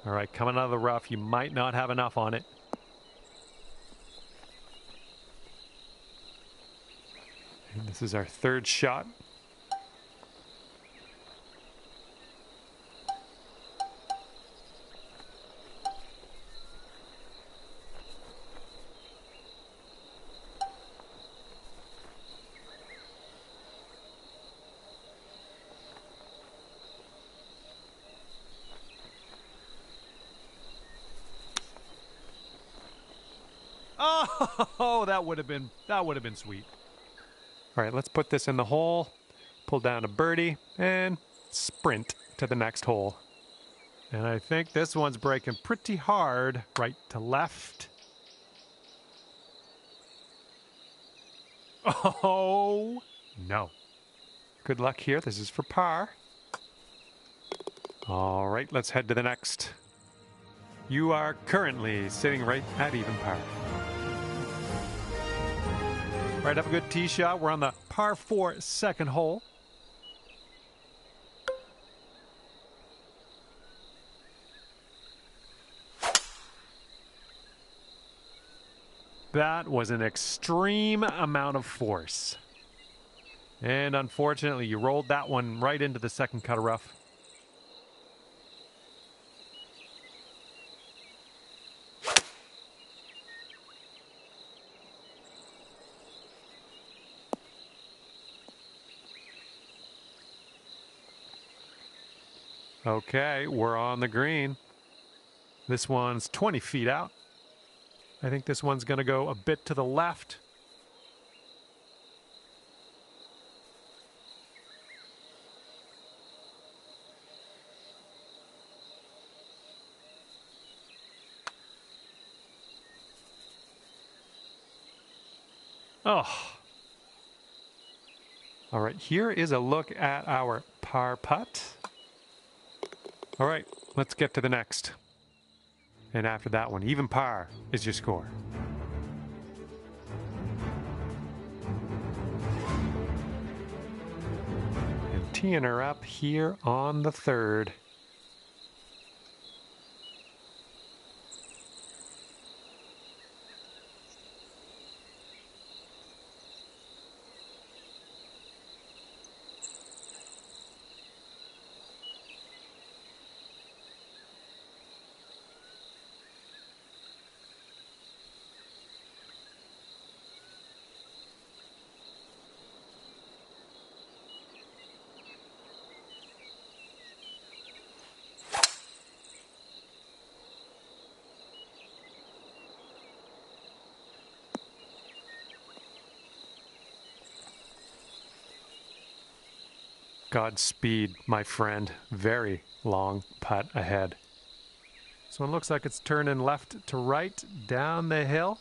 All right, coming out of the rough, you might not have enough on it. And this is our third shot. Oh, that would have been sweet. All right, let's put this in the hole, pull down a birdie, and sprint to the next hole. And I think this one's breaking pretty hard right to left. Oh, no. Good luck here. This is for par. All right, let's head to the next. You are currently sitting right at even par. All right, have a good tee shot. We're on the par 4 second hole. That was an extreme amount of force. And unfortunately, you rolled that one right into the second cut of rough. Okay, we're on the green. This one's 20 feet out. I think this one's going to go a bit to the left. Oh. All right, here is a look at our par putt. All right, let's get to the next. And after that one, even par is your score. And teeing her up here on the third. Godspeed, my friend. Very long putt ahead. This one looks like it's turning left to right down the hill.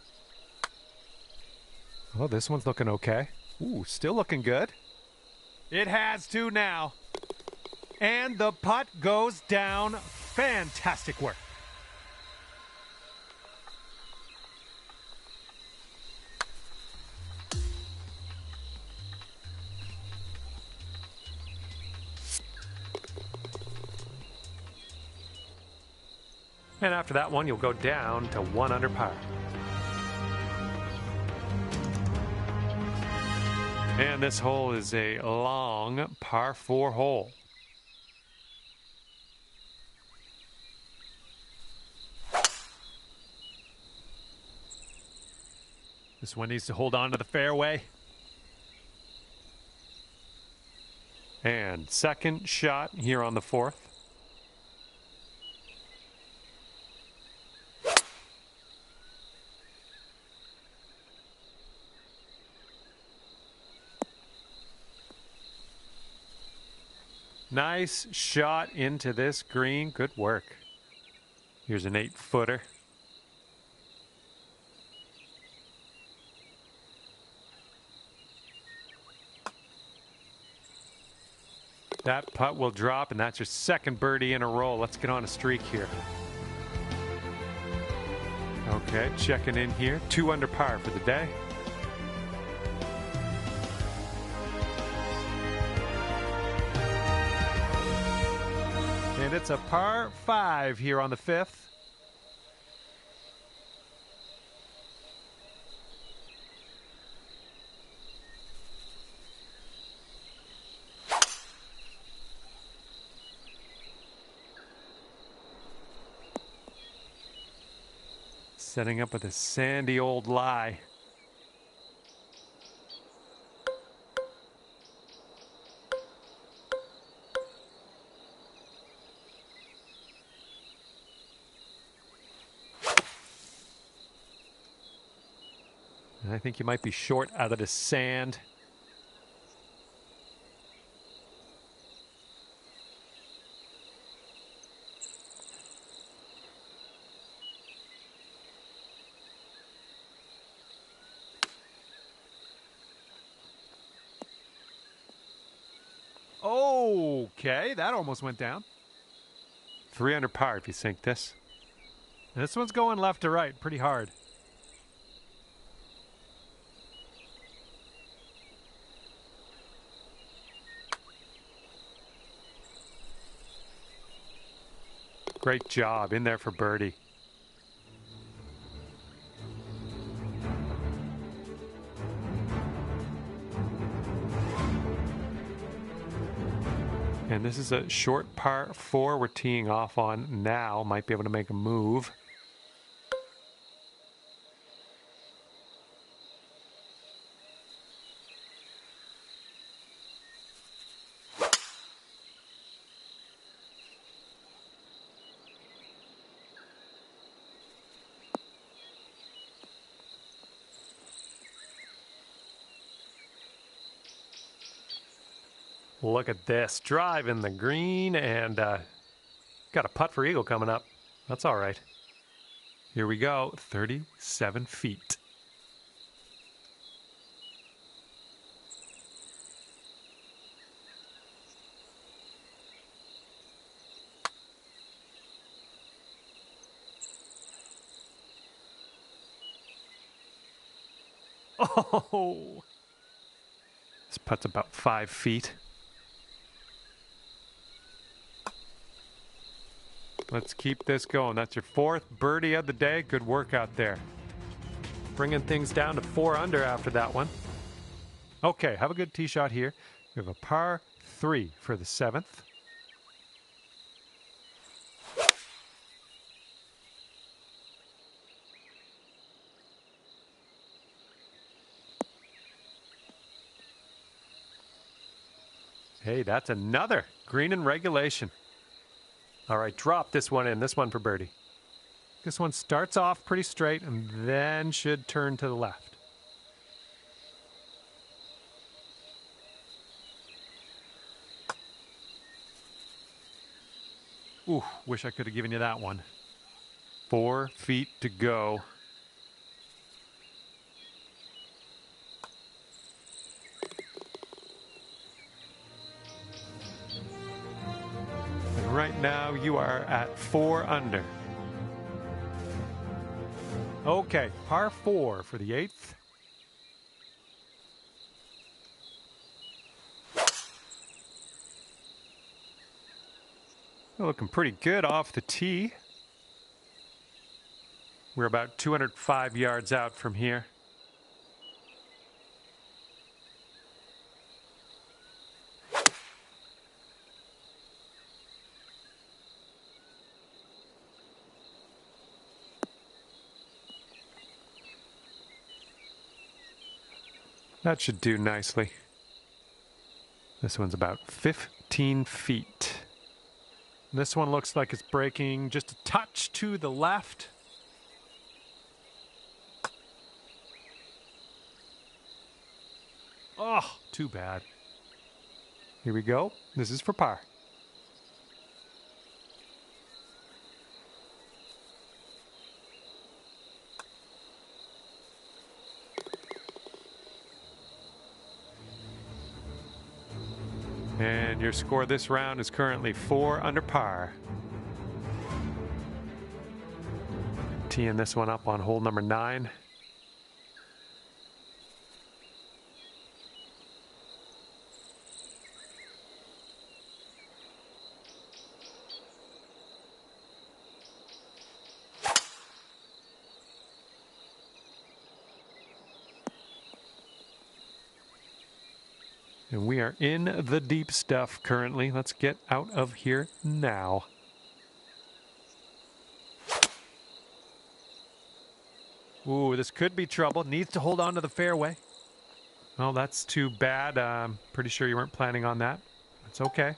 Oh, this one's looking okay. Ooh, still looking good. It has to now. And the putt goes down. Fantastic work. And after that one, you'll go down to 1 under par. And this hole is a long par 4 hole. This one needs to hold on to the fairway. And second shot here on the fourth. Nice shot into this green. Good work. Here's an 8-footer. That putt will drop, and that's your second birdie in a row. Let's get on a streak here. Okay, checking in here. 2 under par for the day. And it's a par 5 here on the 5th. Setting up with a sandy old lie. And I think you might be short out of the sand. Okay, that almost went down. 3 under par if you sink this. And this one's going left to right pretty hard. Great job in there for birdie. And this is a short par 4 we're teeing off on now. Might be able to make a move. Look at this. Drive in the green and got a putt for eagle coming up. That's all right. Here we go. 37 feet. Oh! This putt's about 5 feet. Let's keep this going. That's your 4th birdie of the day. Good work out there. Bringing things down to 4 under after that one. Okay, have a good tee shot here. We have a par 3 for the 7th. Hey, that's another green in regulation. All right, drop this one in. This one for birdie. This one starts off pretty straight and then should turn to the left. Ooh, wish I could have given you that one. 4 feet to go. And right now you are at 4 under. Okay, par 4 for the 8th. Looking pretty good off the tee. We're about 205 yards out from here. That should do nicely. This one's about 15 feet. This one looks like it's breaking just a touch to the left. Oh, too bad. Here we go. This is for par. And your score this round is currently 4 under par. Teeing this one up on hole number 9. And we are in the deep stuff currently. Let's get out of here now. Ooh, this could be trouble. Needs to hold on to the fairway. Well, that's too bad. I'm pretty sure you weren't planning on that. It's okay.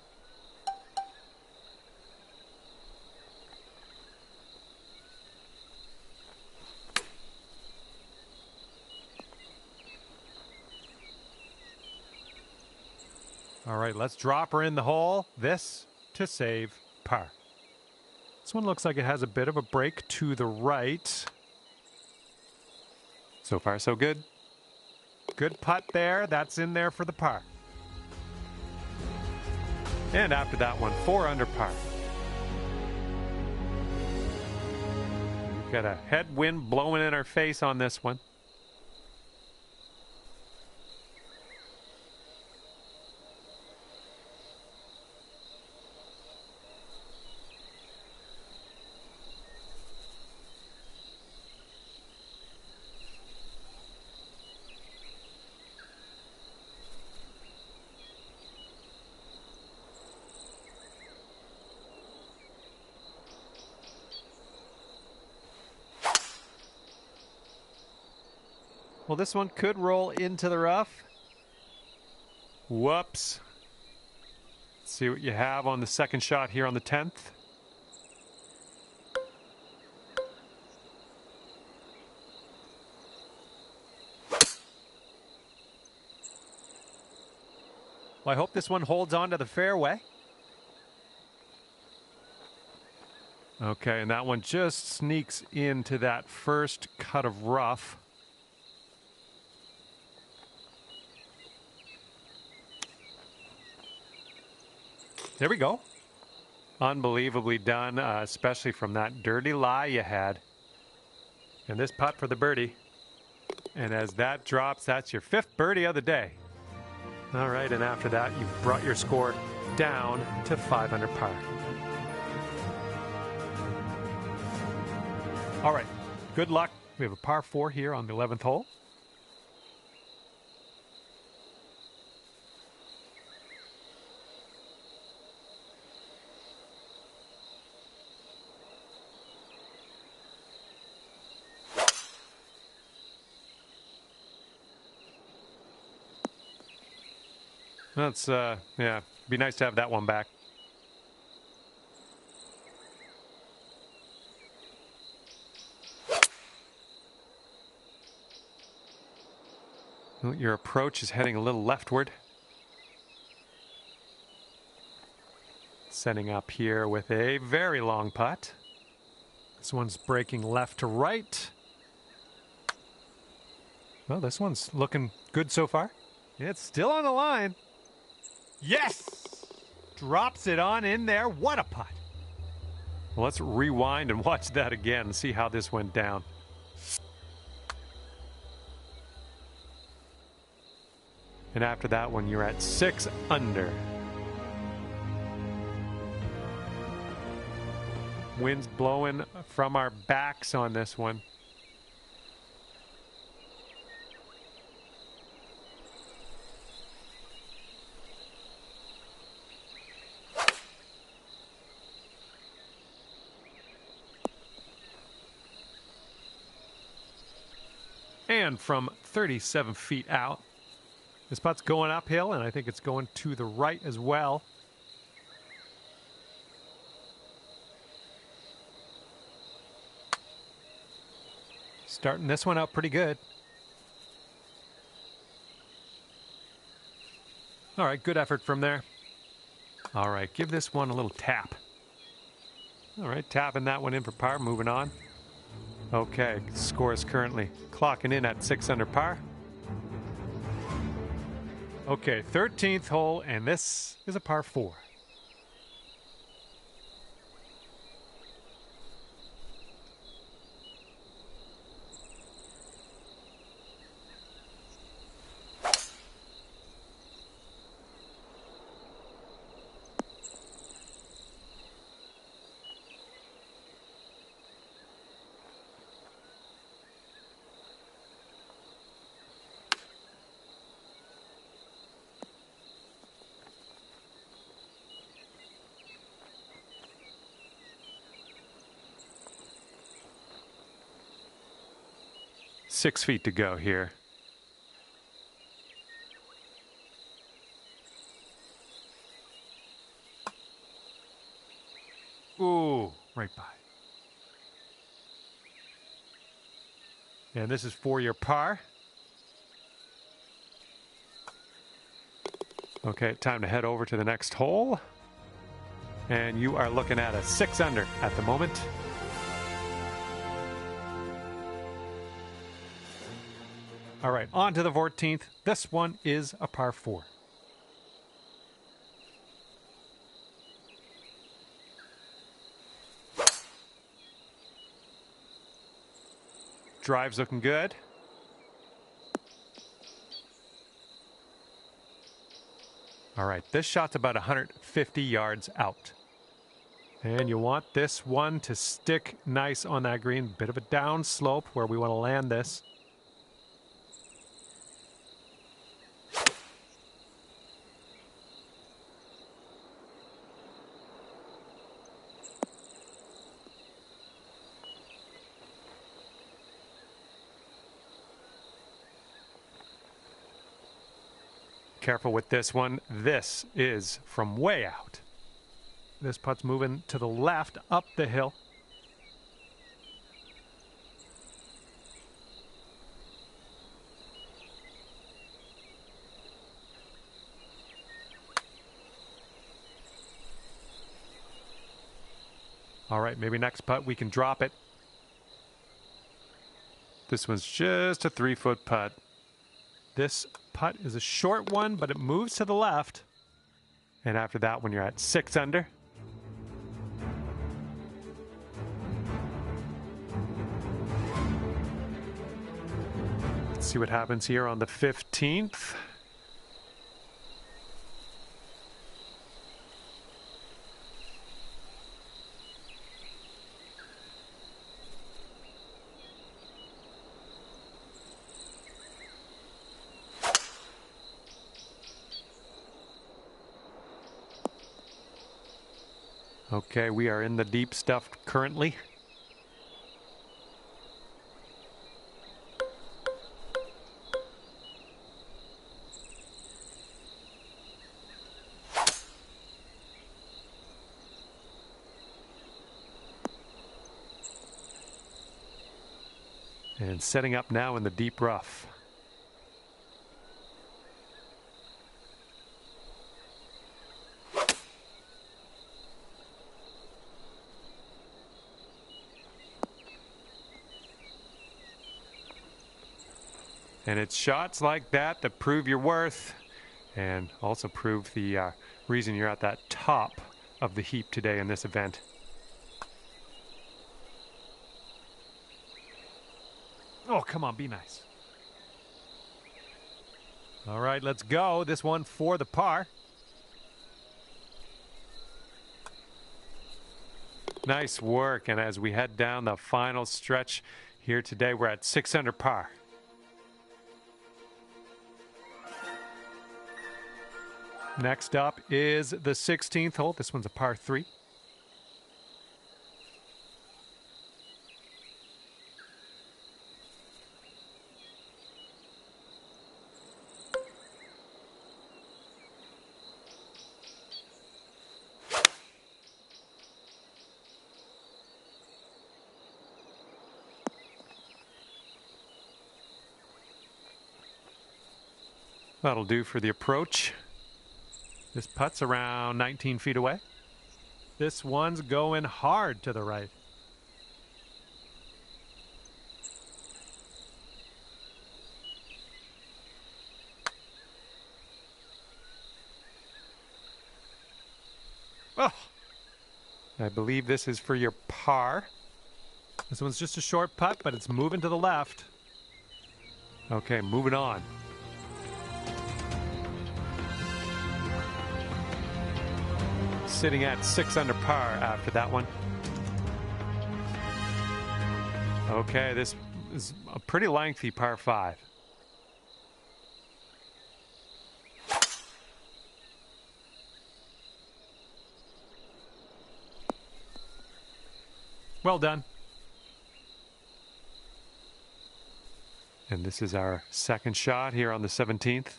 All right, let's drop her in the hole. This to save par. This one looks like it has a bit of a break to the right. So far, so good. Good putt there. That's in there for the par. And after that one, 4 under par. We've got a headwind blowing in our face on this one. Well, this one could roll into the rough. Whoops. Let's see what you have on the second shot here on the 10th. Well, I hope this one holds on to the fairway. Okay, and that one just sneaks into that first cut of rough. There we go. Unbelievably done, especially from that dirty lie you had. And this putt for the birdie. And as that drops, that's your 5th birdie of the day. All right, and after that, you've brought your score down to 5 under par. All right, good luck. We have a par 4 here on the 11th hole. That's, yeah, be nice to have that one back. Well, your approach is heading a little leftward. Setting up here with a very long putt. This one's breaking left to right. Well, this one's looking good so far. It's still on the line. Yes! Drops it on in there. What a putt. Well, let's rewind and watch that again and see how this went down. And after that one, you're at 6 under. Wind's blowing from our backs on this one. And from 37 feet out, this putt's going uphill, and I think it's going to the right as well. Starting this one out pretty good. All right, good effort from there. All right, give this one a little tap. All right, tapping that one in for par, moving on. Okay, score is currently clocking in at 6 under par. Okay, 13th hole, and this is a par 4. 6 feet to go here. Ooh, right by. And this is for your par. Okay, time to head over to the next hole. And you are looking at a 6 under at the moment. All right, on to the 14th. This one is a par 4. Drive's looking good. All right, this shot's about 150 yards out. And you want this one to stick nice on that green. Bit of a down slope where we want to land this. Careful with this one. This is from way out. This putt's moving to the left up the hill. All right, maybe next putt we can drop it. This one's just a 3-foot putt. This putt is a short one, but it moves to the left. And after that one, you're at 6 under. Let's see what happens here on the 15th. Okay, we are in the deep stuff currently. And setting up now in the deep rough. And it's shots like that that prove your worth and also prove the reason you're at that top of the heap today in this event. Oh, come on, be nice. All right, let's go. This one for the par. Nice work. And as we head down the final stretch here today, we're at 6 under par. Next up is the 16th hole. This one's a par 3. That'll do for the approach. This putt's around 19 feet away. This one's going hard to the right. Oh, I believe this is for your par. This one's just a short putt, but it's moving to the left. Okay, moving on. Sitting at 6 under par after that one. Okay, this is a pretty lengthy par 5. Well done. And this is our second shot here on the 17th.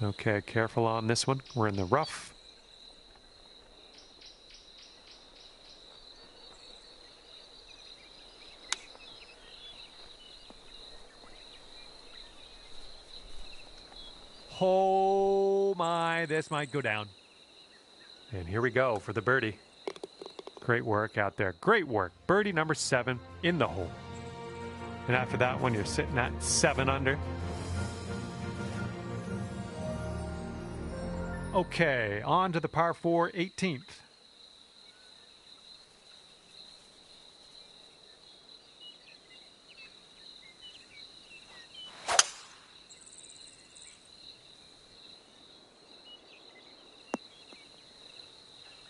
Okay, careful on this one. We're in the rough. Oh my, this might go down. And here we go for the birdie. Great work out there. Great work. Birdie number 7 in the hole. And after that one, you're sitting at 7 under. Okay, on to the par 4 18th.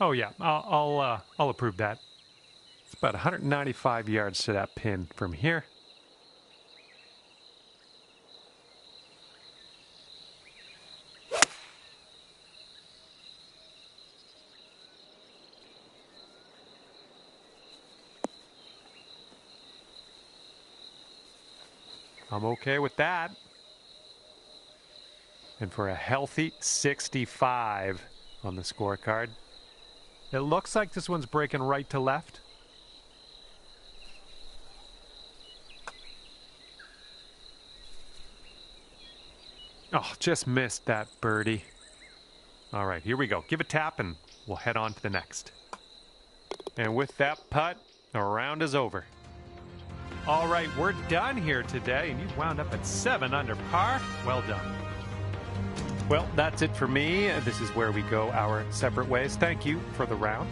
Oh yeah, I'll approve that. It's about 195 yards to that pin from here. I'm okay with that. And for a healthy 65 on the scorecard. It looks like this one's breaking right to left. Oh, just missed that birdie. All right, here we go. Give a tap and we'll head on to the next. And with that putt, the round is over. All right, we're done here today, and you've wound up at 7 under par. Well done. Well, that's it for me. This is where we go our separate ways. Thank you for the round.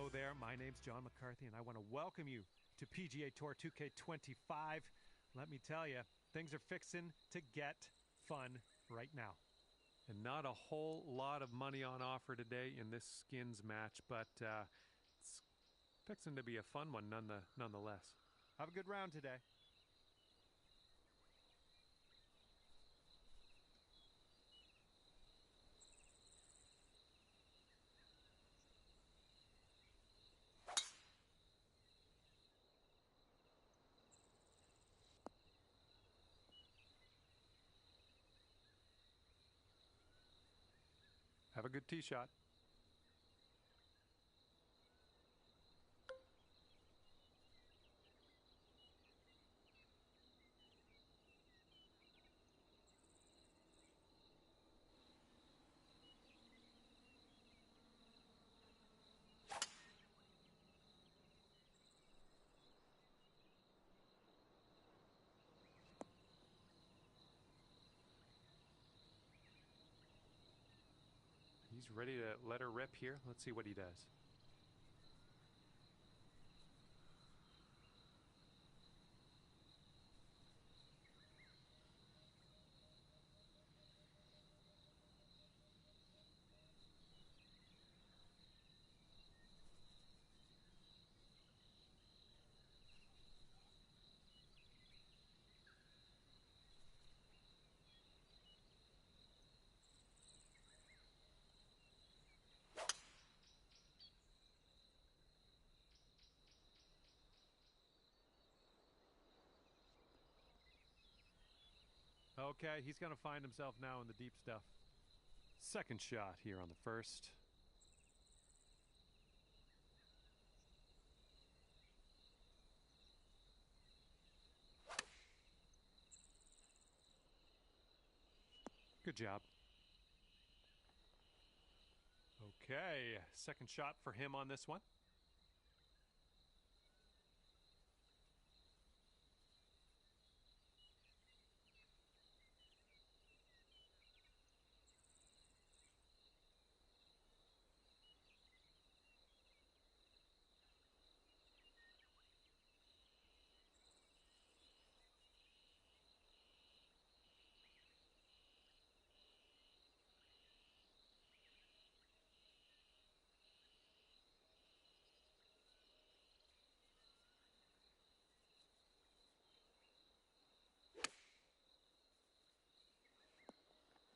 Hello there, my name's John McCarthy, and I want to welcome you to PGA Tour 2K25. Let me tell you, things are fixing to get fun right now. And not a whole lot of money on offer today in this skins match, but it's fixing to be a fun one nonetheless. Have a good round today. Have a good tee shot. He's ready to let her rip here. Let's see what he does. Okay, he's going to find himself now in the deep stuff. Second shot here on the first. Good job. Okay, second shot for him on this one.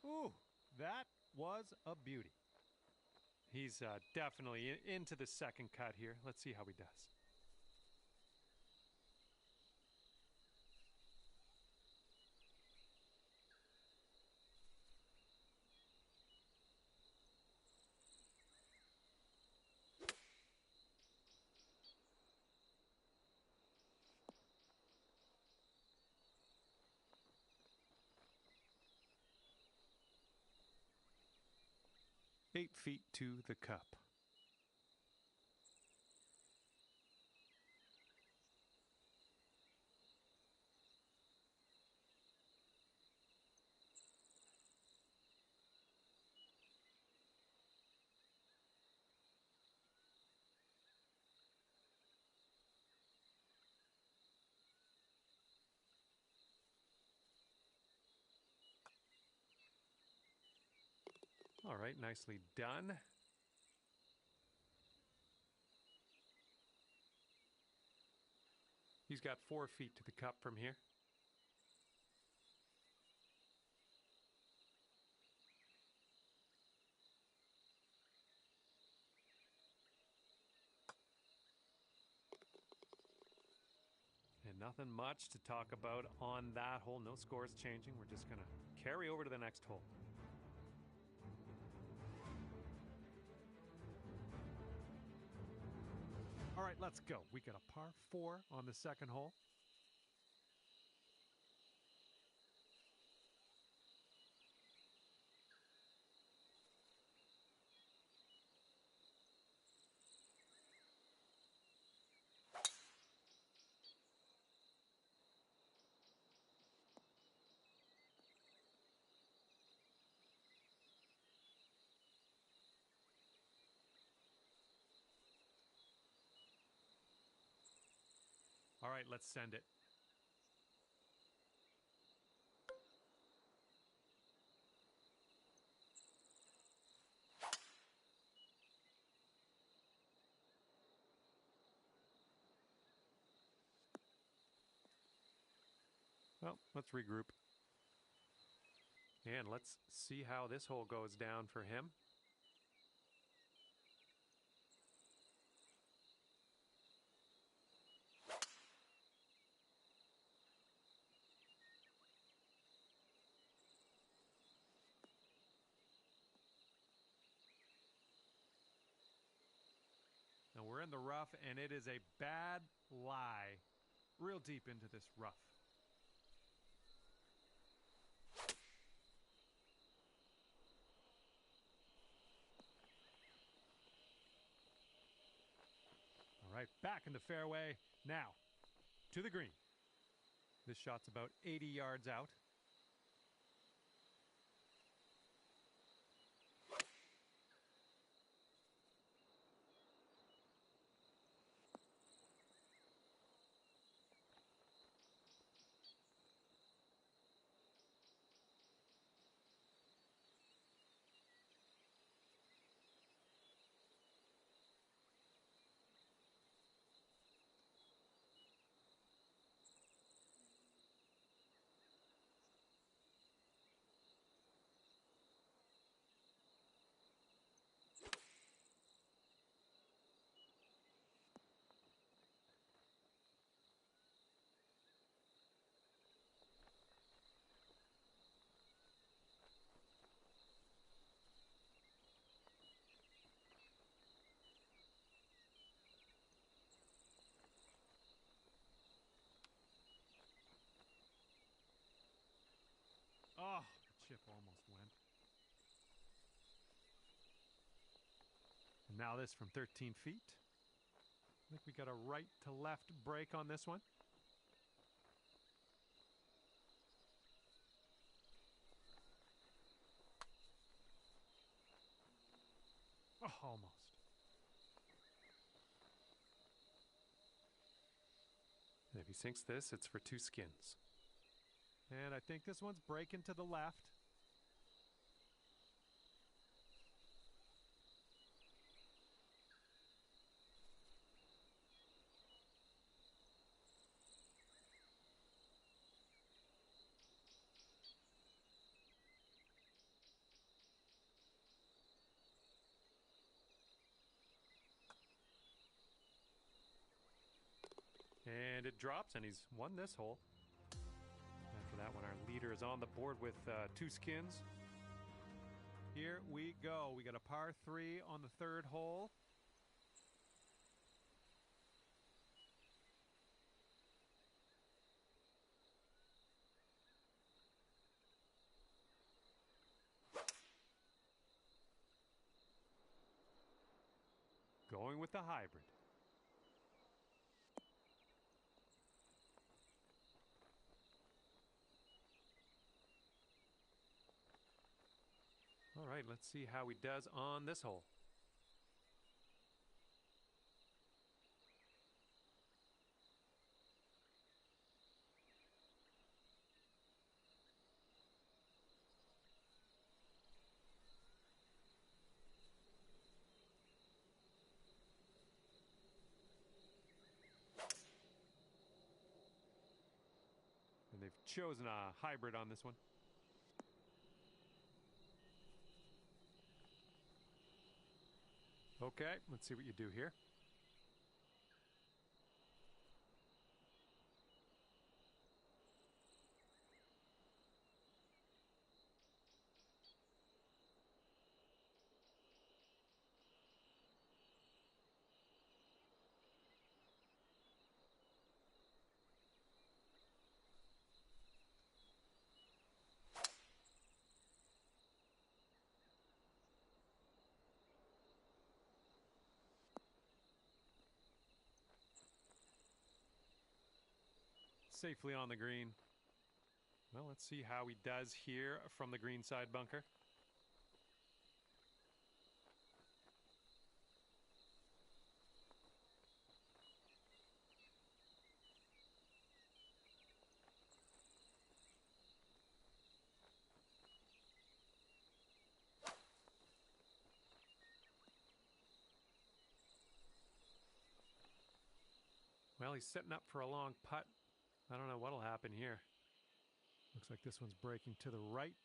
Ooh, that was a beauty. He's definitely into the second cut here. Let's see how he does. Eight feet to the cup. All right, nicely done. He's got 4 feet to the cup from here. And nothing much to talk about on that hole. No scores changing. We're just going to carry over to the next hole. All right, let's go. We got a par 4 on the second hole. All right, let's send it. Well, let's regroup. And let's see how this hole goes down for him. Now we're in the rough, and it is a bad lie. Real deep into this rough. All right, back in the fairway. Now, to the green. This shot's about 80 yards out. Oh, the chip almost went. And now this from 13 feet. I think we got a right to left break on this one. Oh, almost. And if he sinks this, it's for 2 skins. And I think this one's breaking to the left. And it drops, and he's won this hole. After that one, our leader is on the board with 2 skins. Here we go. We got a par 3 on the 3rd hole. Going with the hybrid. All right, let's see how he does on this hole. And they've chosen a hybrid on this one. Okay, let's see what you do here. Safely on the green. Well, let's see how he does here from the green side bunker. Well, he's setting up for a long putt. I don't know what'll happen here. Looks like this one's breaking to the right.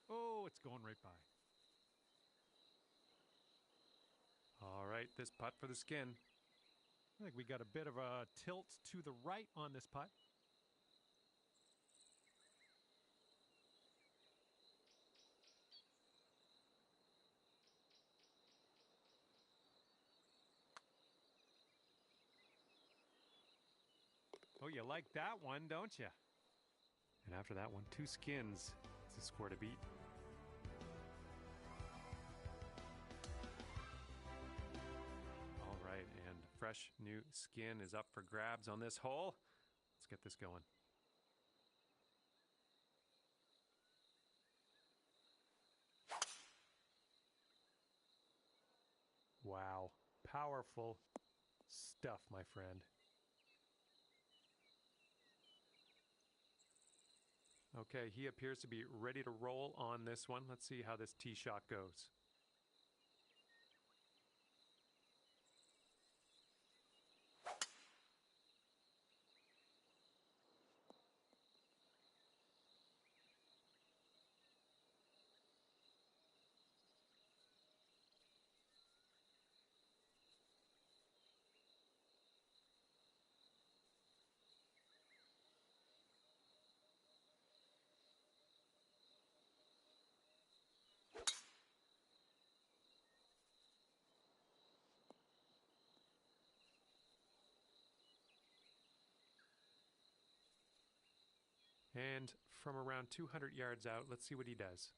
Oh, it's going right by. All right, this putt for the skin. I think we got a bit of a tilt to the right on this putt. Oh, you like that one, don't you? And after that one, 2 skins. It's a score to beat. All right, and fresh new skin is up for grabs on this hole. Let's get this going. Wow, powerful stuff, my friend. Okay, he appears to be ready to roll on this one. Let's see how this tee shot goes. And from around 200 yards out, let's see what he does.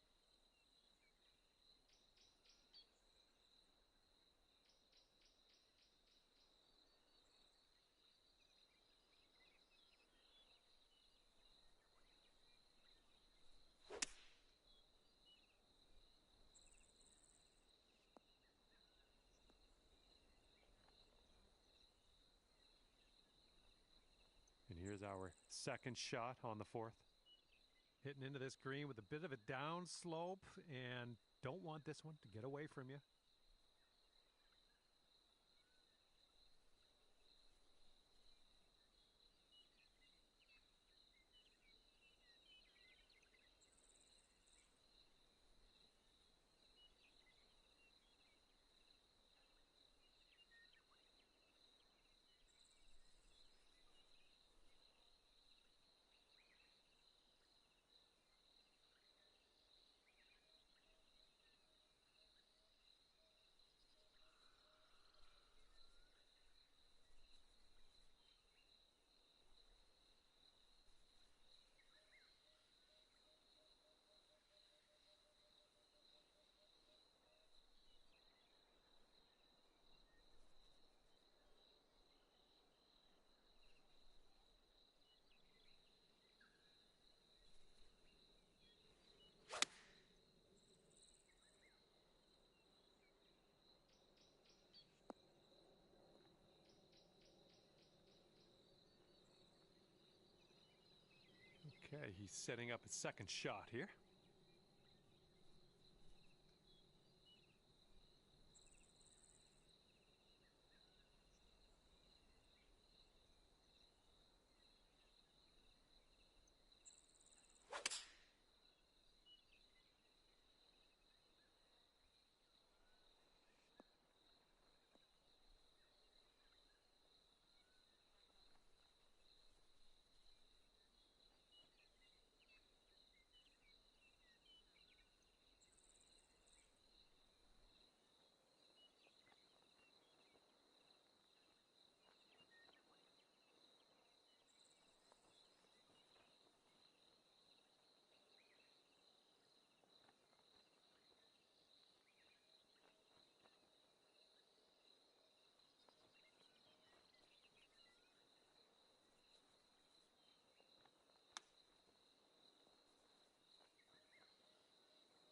And here's our second shot on the 4th. Hitting into this green with a bit of a down slope, and don't want this one to get away from you. Okay, he's setting up his second shot here.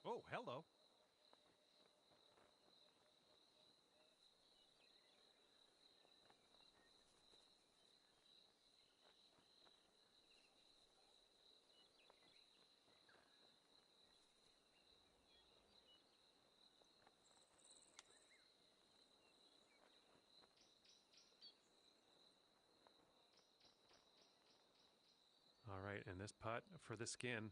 Oh, hello. right, and this putt for the skin.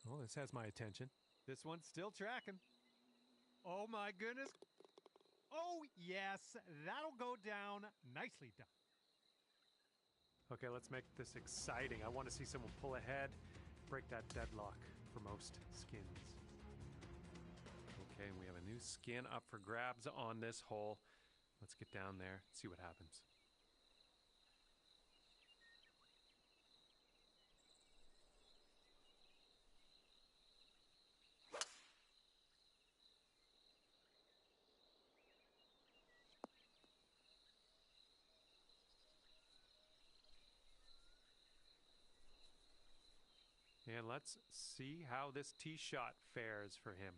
Oh, this has my attention. This one's still tracking. Oh my goodness. Oh yes, that'll go down. Nicely done. Okay, let's make this exciting. I want to see someone pull ahead, break that deadlock for most skins. Okay, we have a new skin up for grabs on this hole. Let's get down there, see what happens. And let's see how this tee shot fares for him.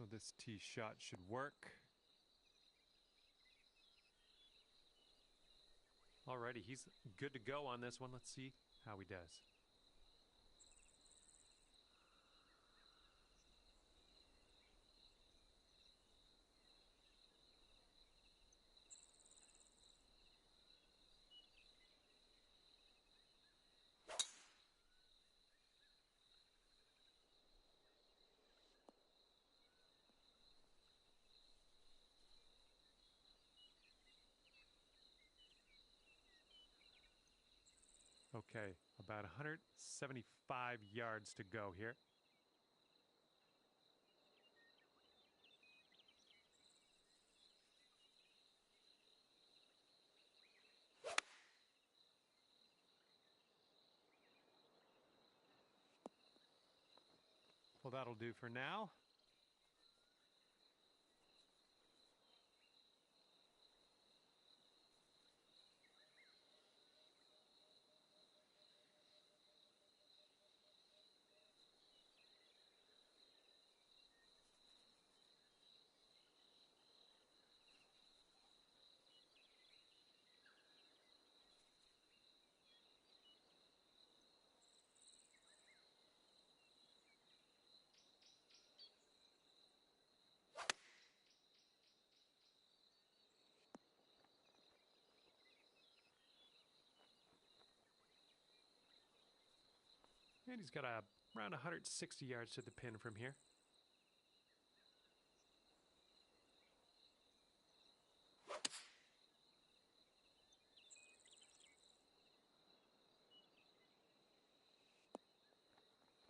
Oh, this tee shot should work. Alrighty, he's good to go on this one. Let's see how he does. Okay, about 175 yards to go here. Well, that'll do for now. And he's got around 160 yards to the pin from here.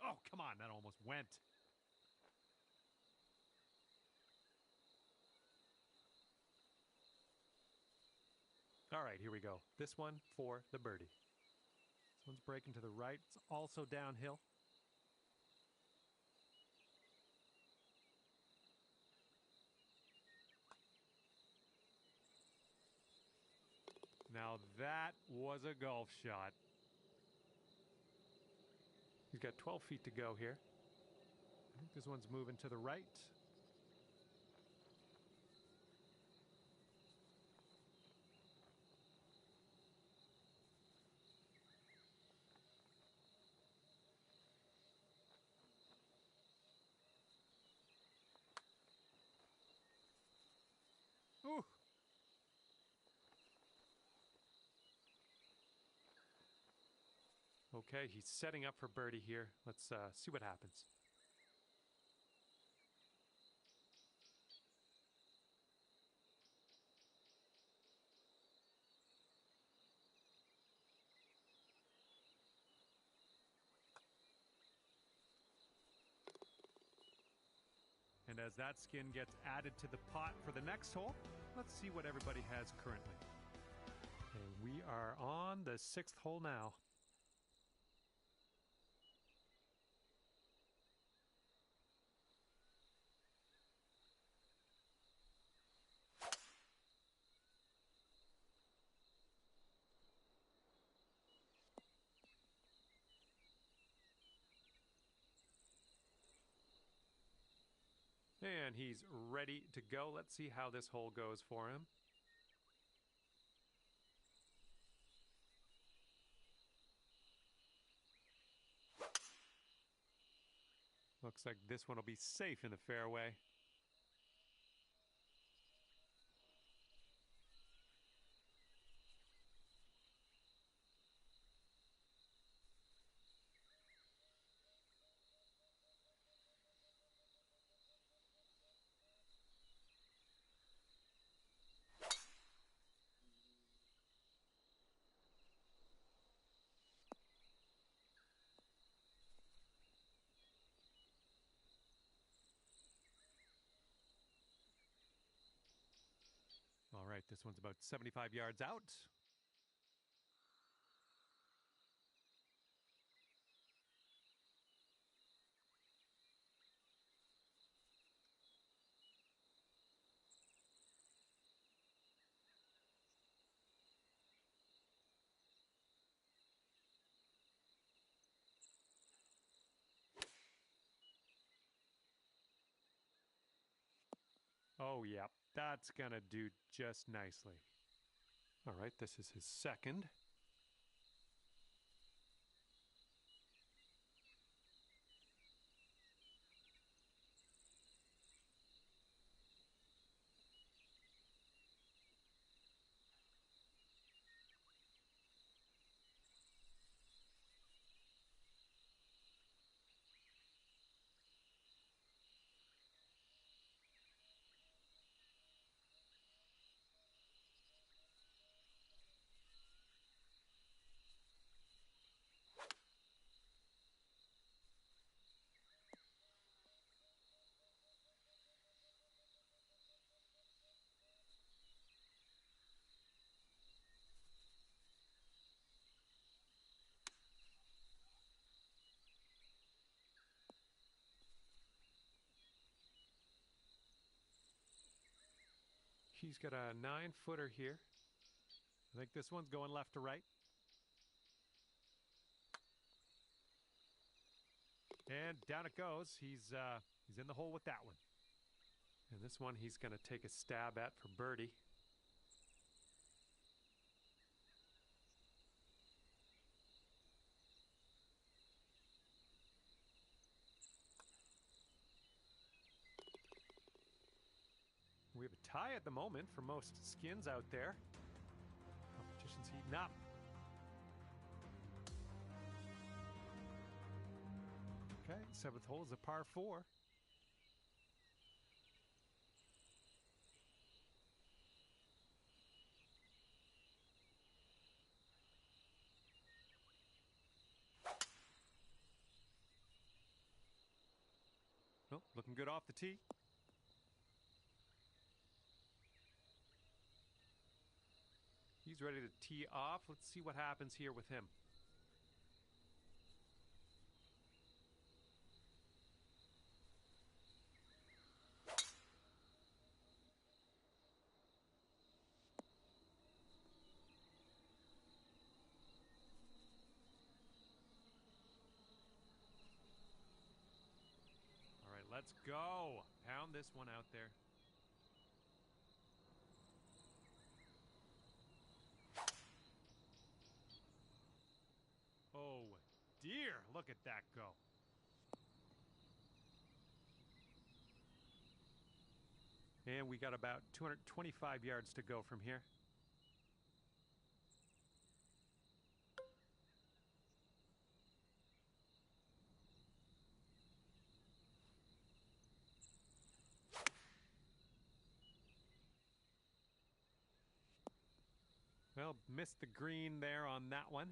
Oh, come on, that almost went. All right, here we go. This one for the birdie. This one's breaking to the right. It's also downhill. Now that was a golf shot. He's got 12 feet to go here. I think this one's moving to the right. Ooh. Okay, he's setting up for birdie here. Let's see what happens. And as that skin gets added to the pot for the next hole, let's see what everybody has currently. And we are on the 6th hole now. And he's ready to go. Let's see how this hole goes for him. Looks like this one will be safe in the fairway. All right, this one's about 75 yards out. Oh, yeah, that's gonna do just nicely. All right, this is his second. He's got a 9-footer here. I think this one's going left to right. And down it goes. He's in the hole with that one. And this one he's going to take a stab at for birdie. We have a tie at the moment for most skins out there. Competition's heating up. Okay, 7th hole is a par 4. Oh, looking good off the tee. He's ready to tee off. Let's see what happens here with him. All right, let's go. Pound this one out there. Oh, dear. Look at that go. And we got about 225 yards to go from here. Well, missed the green there on that one.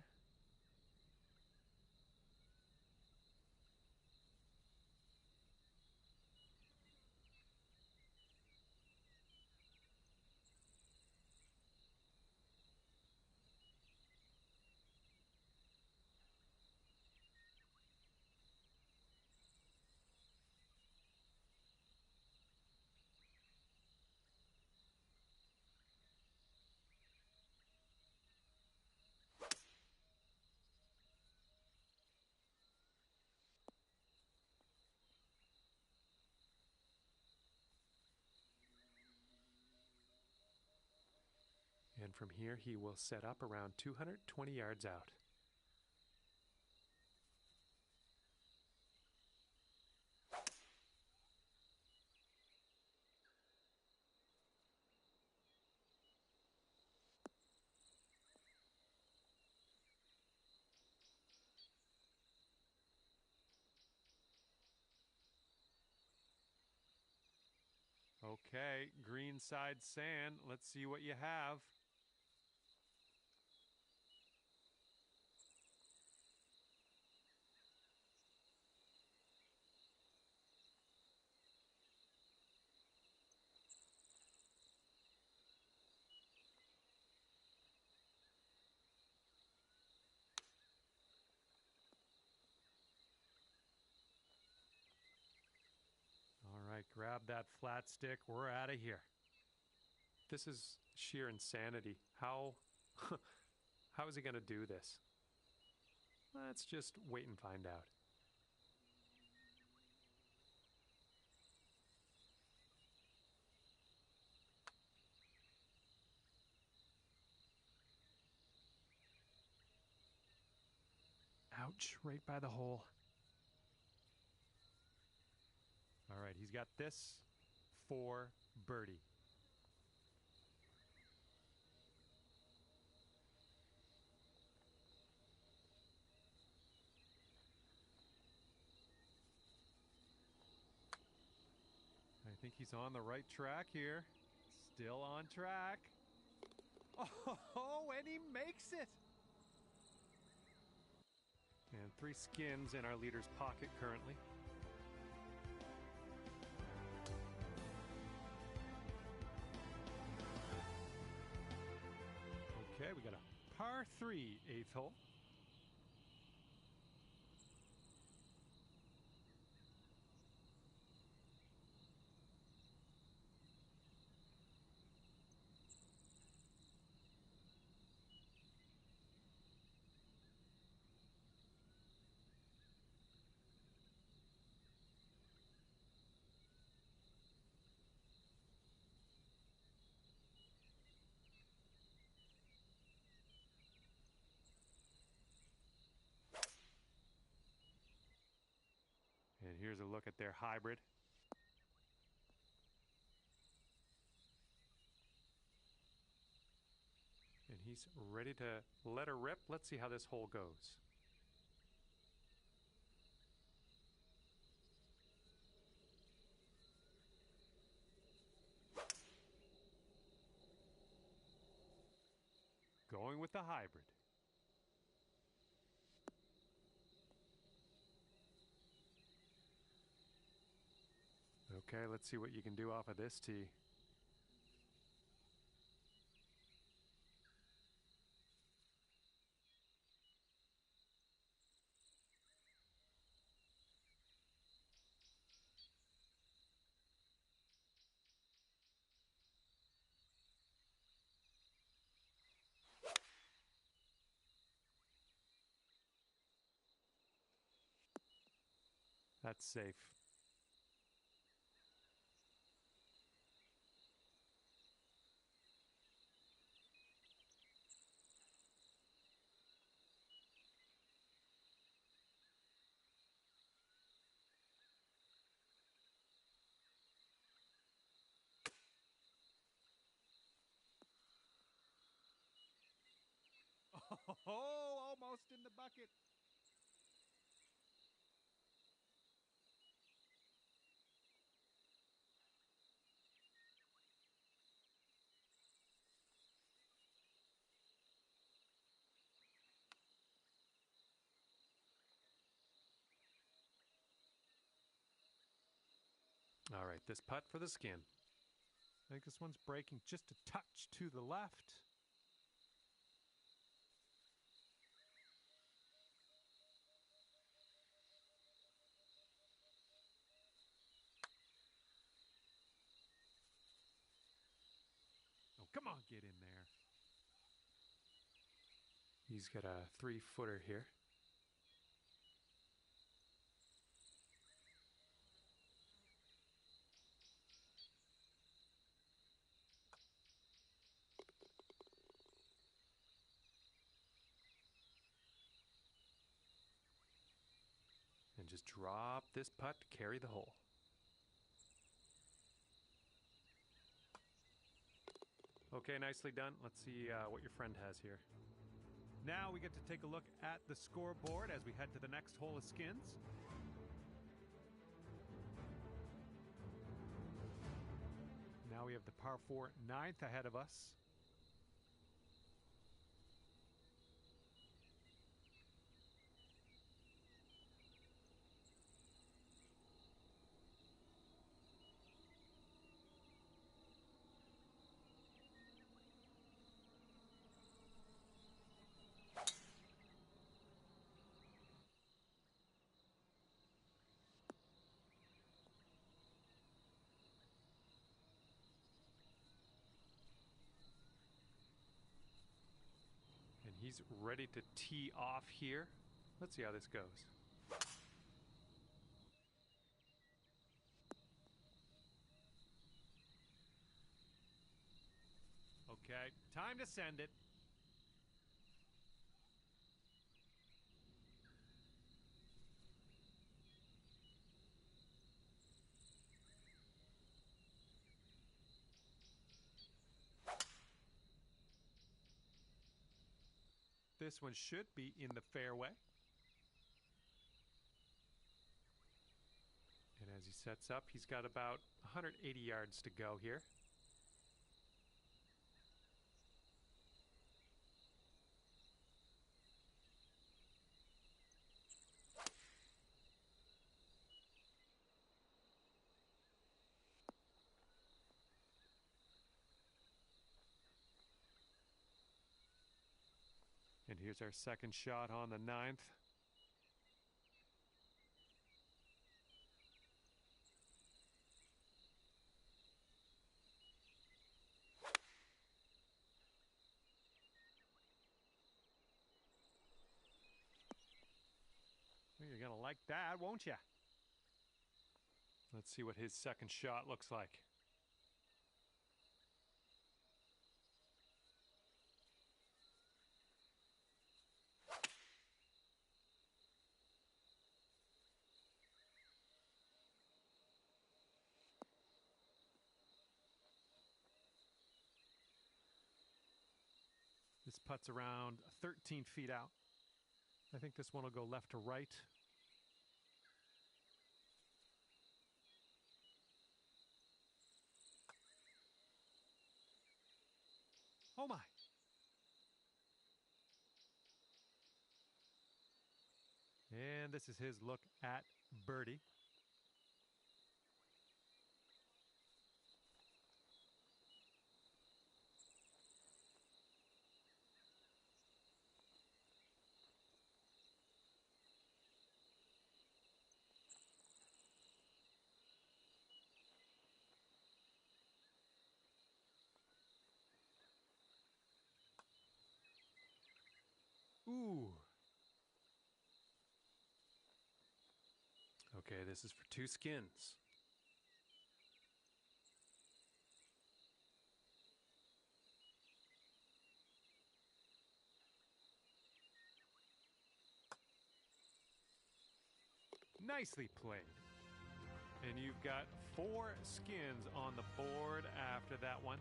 And from here, he will set up around 220 yards out. Okay, green side sand. Let's see what you have. All right, grab that flat stick. We're out of here. This is sheer insanity. How is he going to do this? Let's just wait and find out. Ouch, right by the hole. All right, he's got this for birdie. I think he's on the right track here. Still on track. Oh, and he makes it! And 3 skins in our leader's pocket currently. Okay, we got a par 3 8th hole. And here's a look at their hybrid. And he's ready to let her rip. Let's see how this hole goes. Going with the hybrid. Okay, let's see what you can do off of this tee. That's safe. Oh, almost in the bucket. All right, this putt for the skin. I think this one's breaking just a touch to the left. Oh, come on, get in there. He's got a 3-footer here. just drop this putt to carry the hole. Okay, nicely done. Let's see what your friend has here. Now we get to take a look at the scoreboard as we head to the next hole of skins. Now we have the par 4 9th ahead of us. And he's ready to tee off here. Let's see how this goes. Okay, time to send it. This one should be in the fairway. And as he sets up, he's got about 180 yards to go here. And here's our second shot on the 9th. Well, you're going to like that, won't you? Let's see what his second shot looks like. This putt's around 13 feet out. I think this one will go left to right. Oh my! And this is his look at birdie. Ooh. Okay, this is for 2 skins. Nicely played. And you've got 4 skins on the board after that one.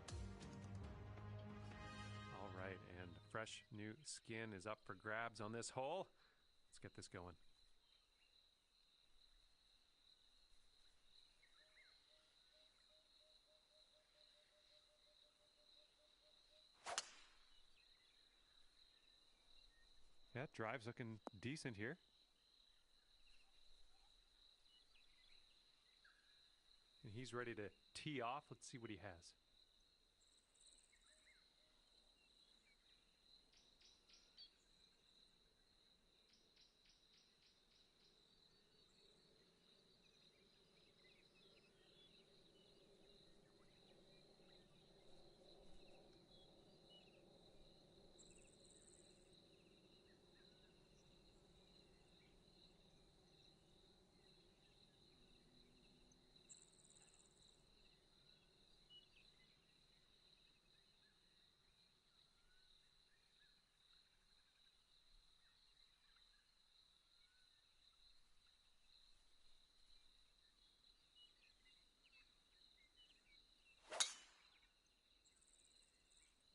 All right, and fresh new skin is up for grabs on this hole. Let's get this going. Yeah, drive's looking decent here. And he's ready to tee off. Let's see what he has.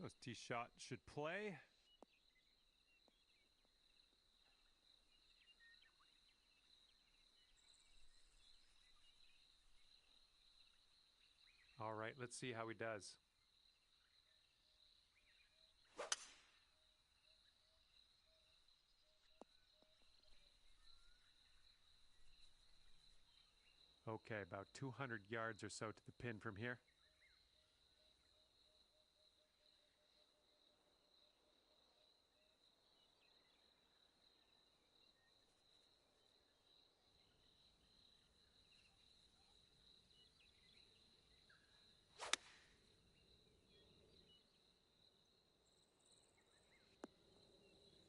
Those tee shot should play. All right, let's see how he does. Okay, about 200 yards or so to the pin from here.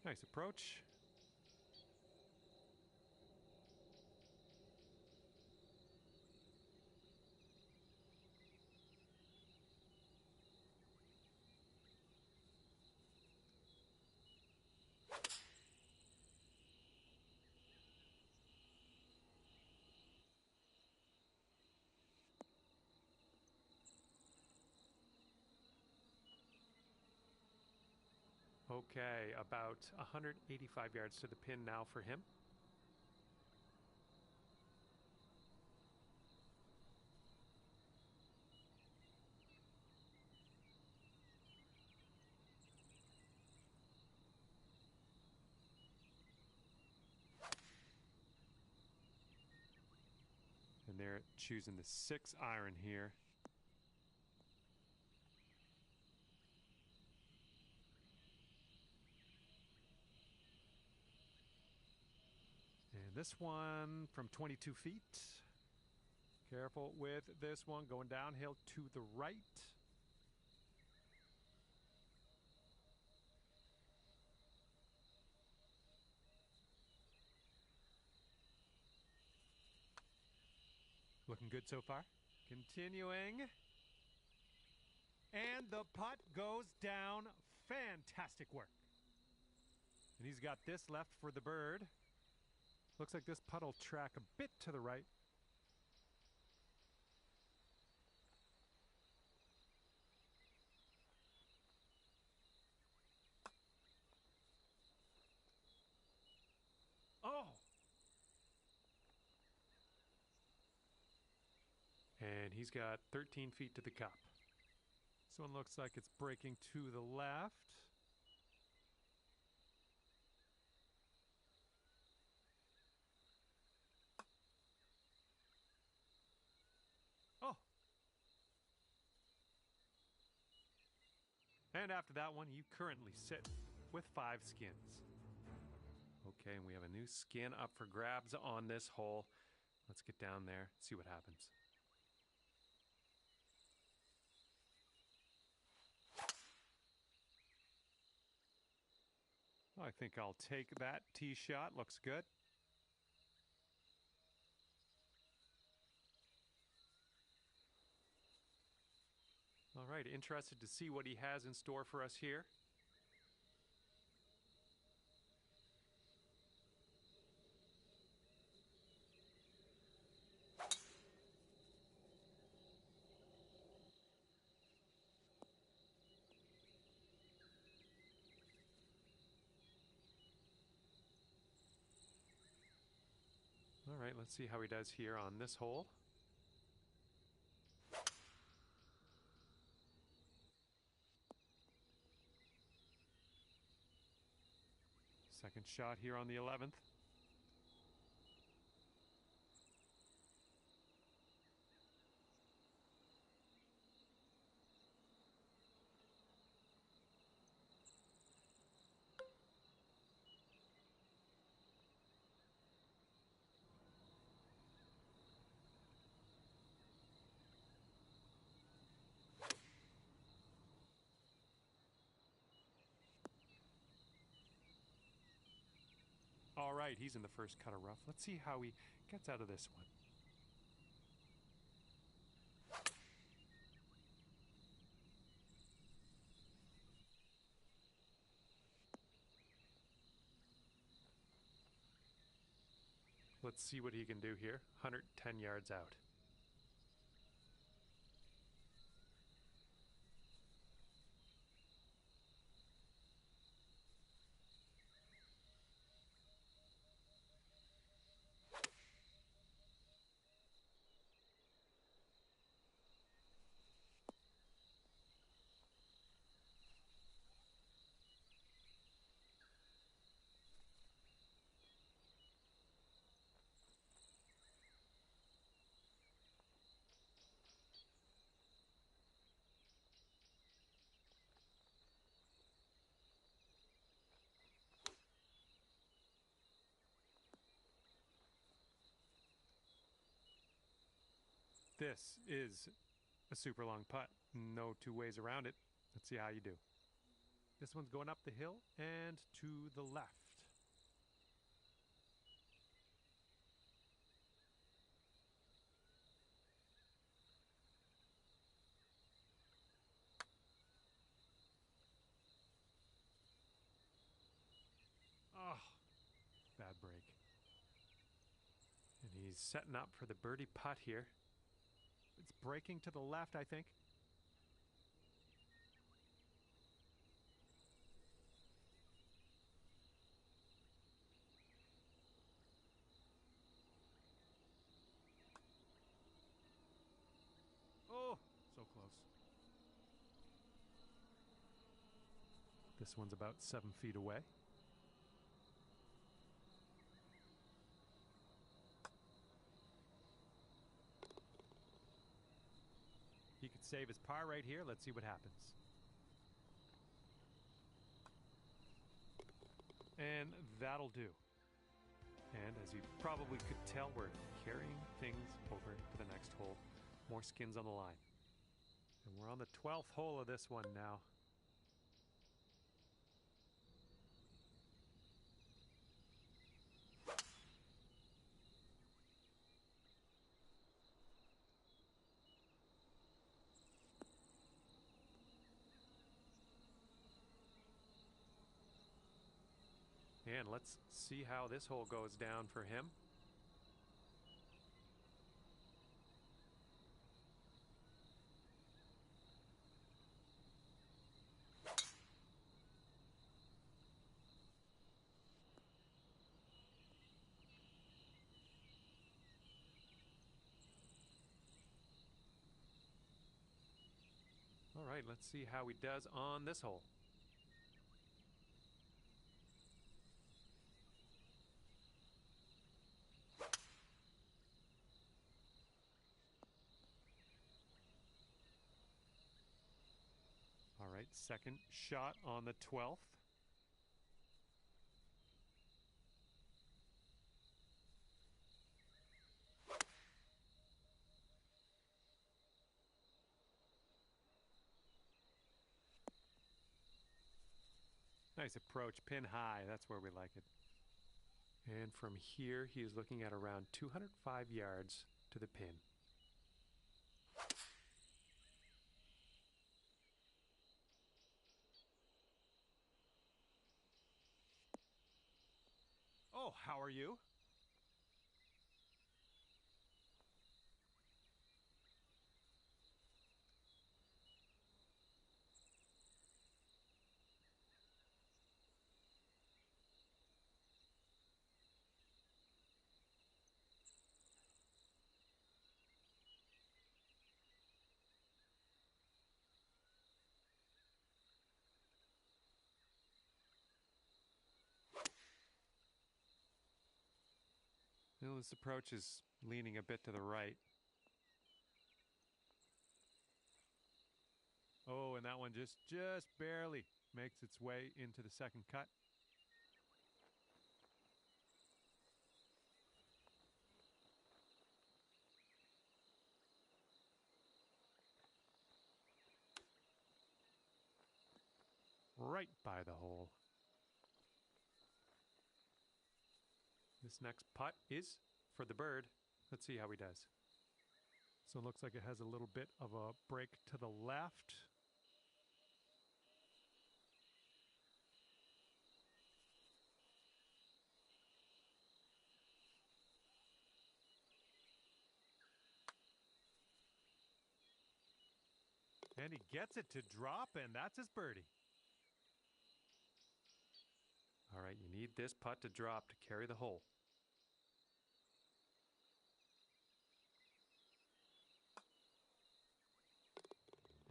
Nice approach. Okay, about 185 yards to the pin now for him. And they're choosing the 6-iron here. And this one from 22 feet. Careful with this one, going downhill to the right. Looking good so far. Continuing. And the putt goes down. Fantastic work. And he's got this left for the bird. Looks like this putt will track a bit to the right. Oh! And he's got 13 feet to the cup. This one looks like it's breaking to the left. Oh! And after that one, you currently sit with 5 skins. Okay, and we have a new skin up for grabs on this hole. Let's get down there, see what happens. I think I'll take that tee shot. Looks good. All right, interested to see what he has in store for us here. All right, let's see how he does here on this hole. Second shot here on the 11th. All right, he's in the first cut of rough. Let's see how he gets out of this one. Let's see what he can do here. 110 yards out. This is a super long putt. No two ways around it. Let's see how you do. This one's going up the hill and to the left. Oh, bad break. And he's setting up for the birdie putt here. It's breaking to the left, I think. Oh, so close. This one's about 7 feet away. He could save his par right here. Let's see what happens. And that'll do. And as you probably could tell, we're carrying things over to the next hole. More skins on the line. And we're on the 12th hole of this one now. And let's see how this hole goes down for him. All right, let's see how he does on this hole. All right, second shot on the 12th. Nice approach, pin high. That's where we like it. And from here, he is looking at around 205 yards to the pin. Oh, how are you? Well, this approach is leaning a bit to the right. Oh, and that one just barely makes its way into the second cut. Right by the hole. This next putt is for the bird. Let's see how he does. So it looks like it has a little bit of a break to the left. And he gets it to drop, and that's his birdie. All right, you need this putt to drop to carry the hole.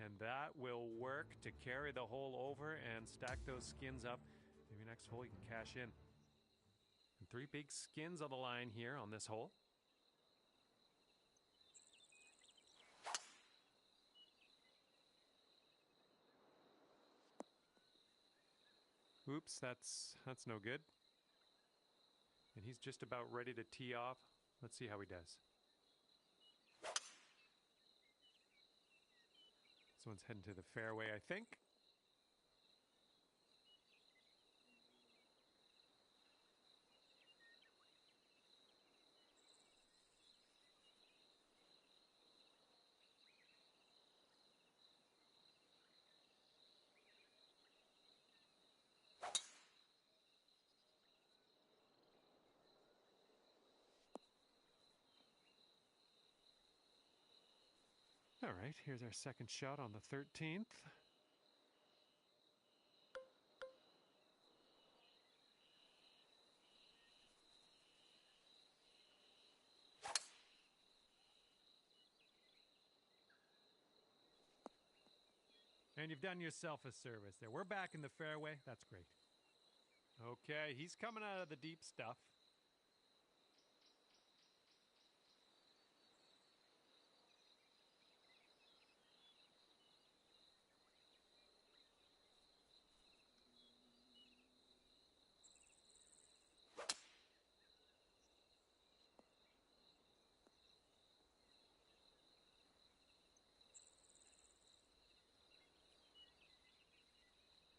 And that will work to carry the hole over and stack those skins up. Maybe next hole you can cash in. And 3 big skins on the line here on this hole. Oops, that's no good. And he's just about ready to tee off. Let's see how he does. This one's heading to the fairway, I think. All right, here's our second shot on the 13th. And you've done yourself a service there. We're back in the fairway. That's great. Okay, he's coming out of the deep stuff.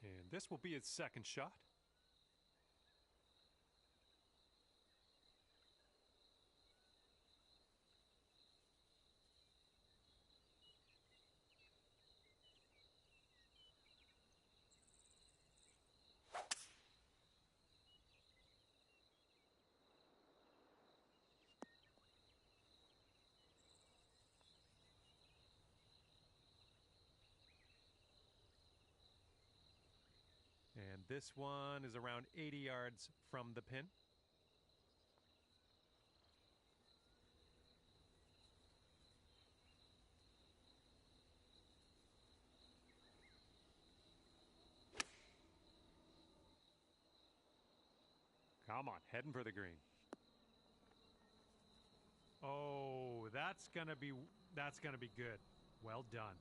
And this will be his second shot. And this one is around 80 yards from the pin. Come on, heading for the green. Oh, that's gonna be good. Well done.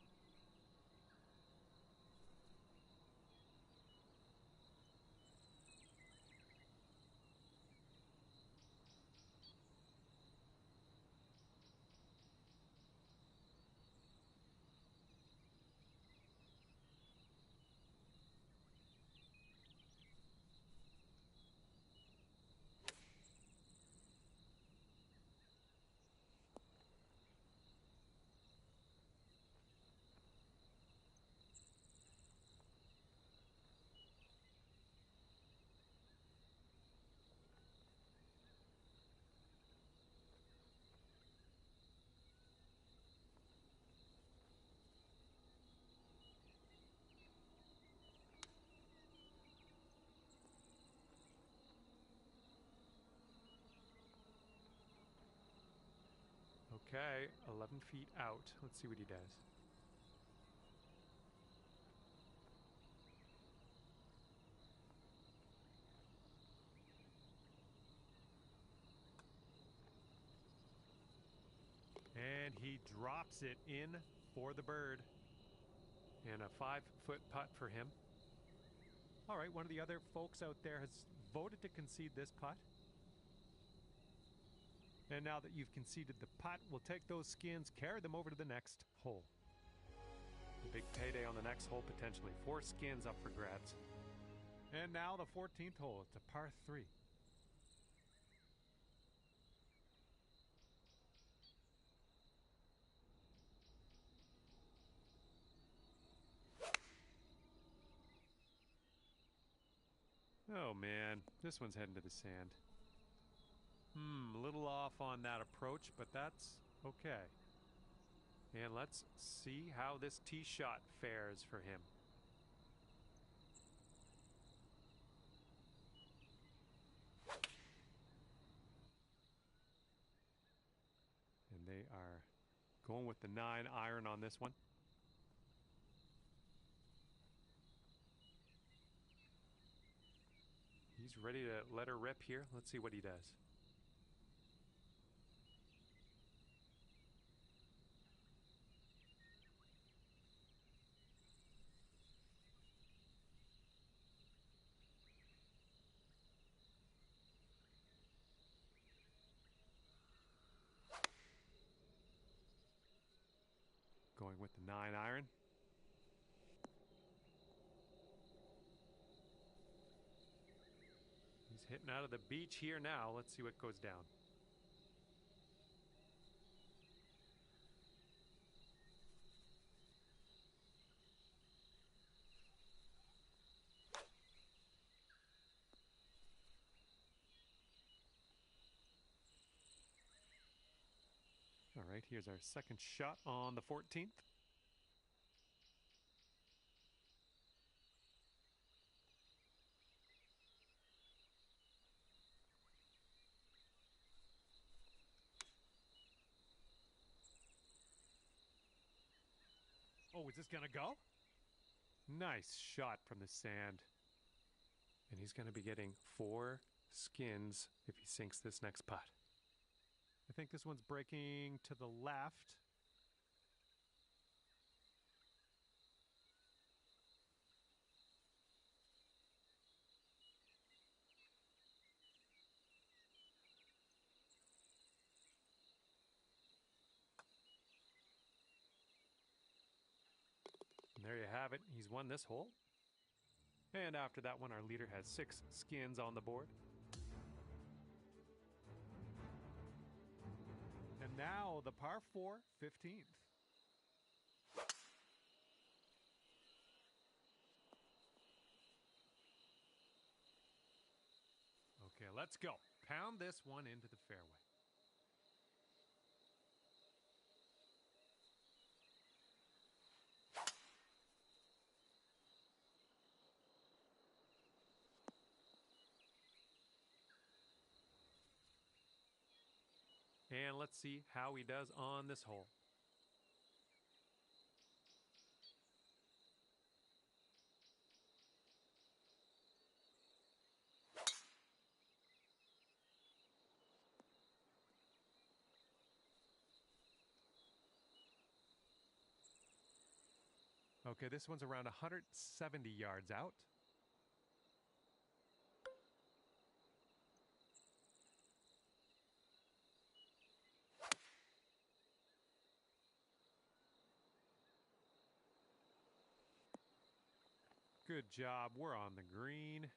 Okay, 11 feet out. Let's see what he does. And he drops it in for the bird. And a 5-foot putt for him. All right, one of the other folks out there has voted to concede this putt. And now that you've conceded the putt, we'll take those skins, carry them over to the next hole. The big payday on the next hole, potentially 4 skins up for grabs. And now the 14th hole. It's a par 3. Oh man, this one's heading to the sand. A little off on that approach, but that's okay. And let's see how this tee shot fares for him. And they are going with the 9 iron on this one. He's ready to let her rip here. Let's see what he does. Going with the 9 iron. hitting out of the beach here now. Let's see what goes down. All right, here's our second shot on the 14th. Oh, is this gonna go? Nice shot from the sand. And he's gonna be getting 4 skins if he sinks this next putt. I think this one's breaking to the left. And there you have it. He's won this hole. And after that one, our leader has 6 skins on the board. And now the par 4 15th. Okay, let's go. Pound this one into the fairway. And let's see how he does on this hole. Okay, this one's around 170 yards out. Good job. We're on the green.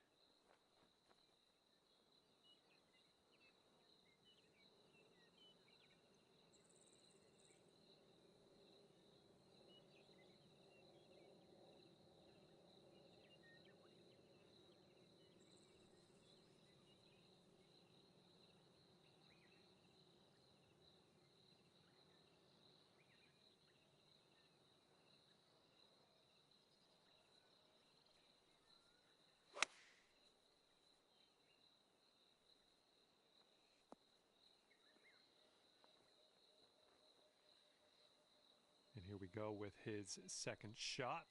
And here we go with his second shot.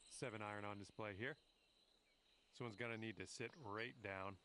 Seven iron on display here. This one's gonna need to sit right down.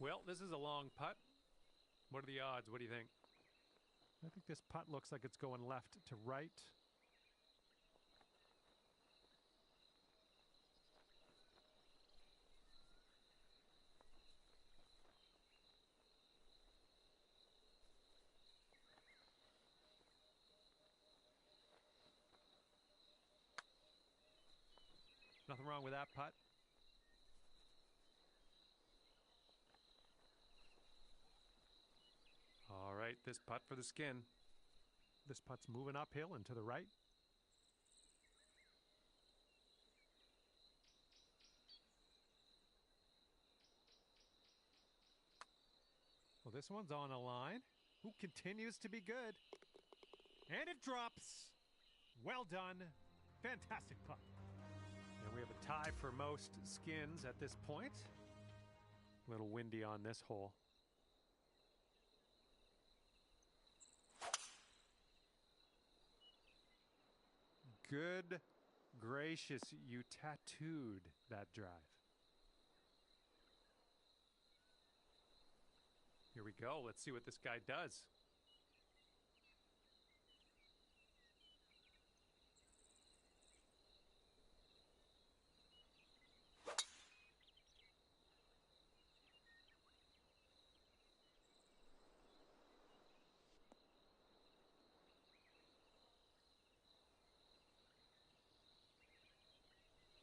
Well, this is a long putt. What are the odds? What do you think? I think this putt looks like it's going left to right. Nothing wrong with that putt. All right, this putt for the skin. This putt's moving uphill and to the right. Well, this one's on a line. Who continues to be good. And it drops. Well done. Fantastic putt. And we have a tie for most skins at this point. A little windy on this hole. Good gracious, you tattooed that drive. Here we go. Let's see what this guy does.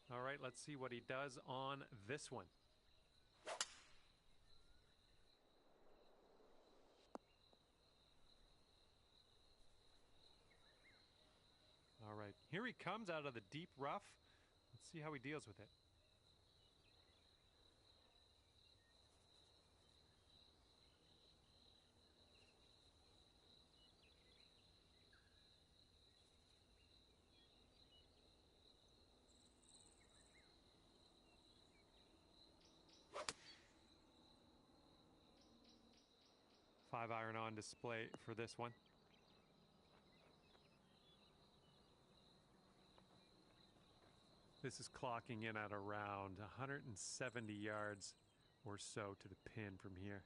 All right, let's see what he does on this one. All right, here he comes out of the deep rough. Let's see how he deals with it. Five iron on display for this one. This is clocking in at around 170 yards or so to the pin from here.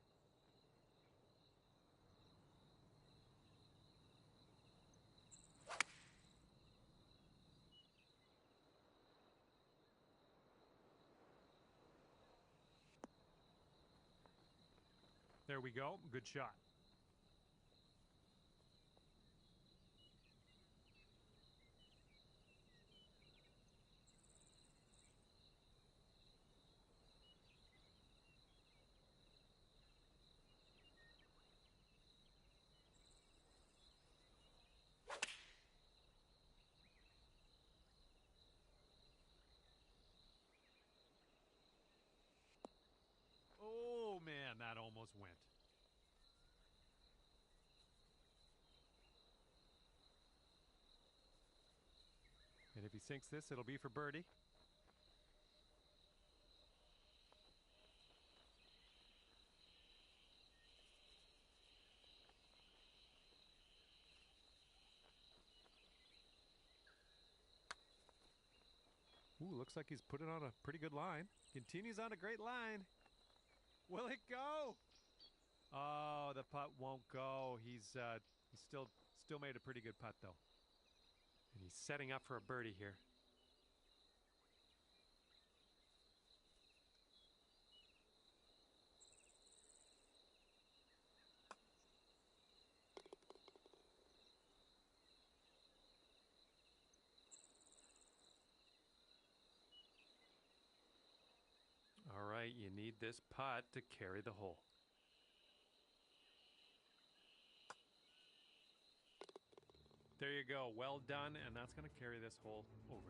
There we go. Good shot. Oh, man, that almost went. And if he sinks this, it'll be for birdie. Ooh, looks like he's put it on a pretty good line. Continues on a great line. Will it go? Oh, the putt won't go. He's still made a pretty good putt, though. And he's setting up for a birdie here. All right, you need this putt to carry the hole. There you go. Well done, and that's going to carry this hole over.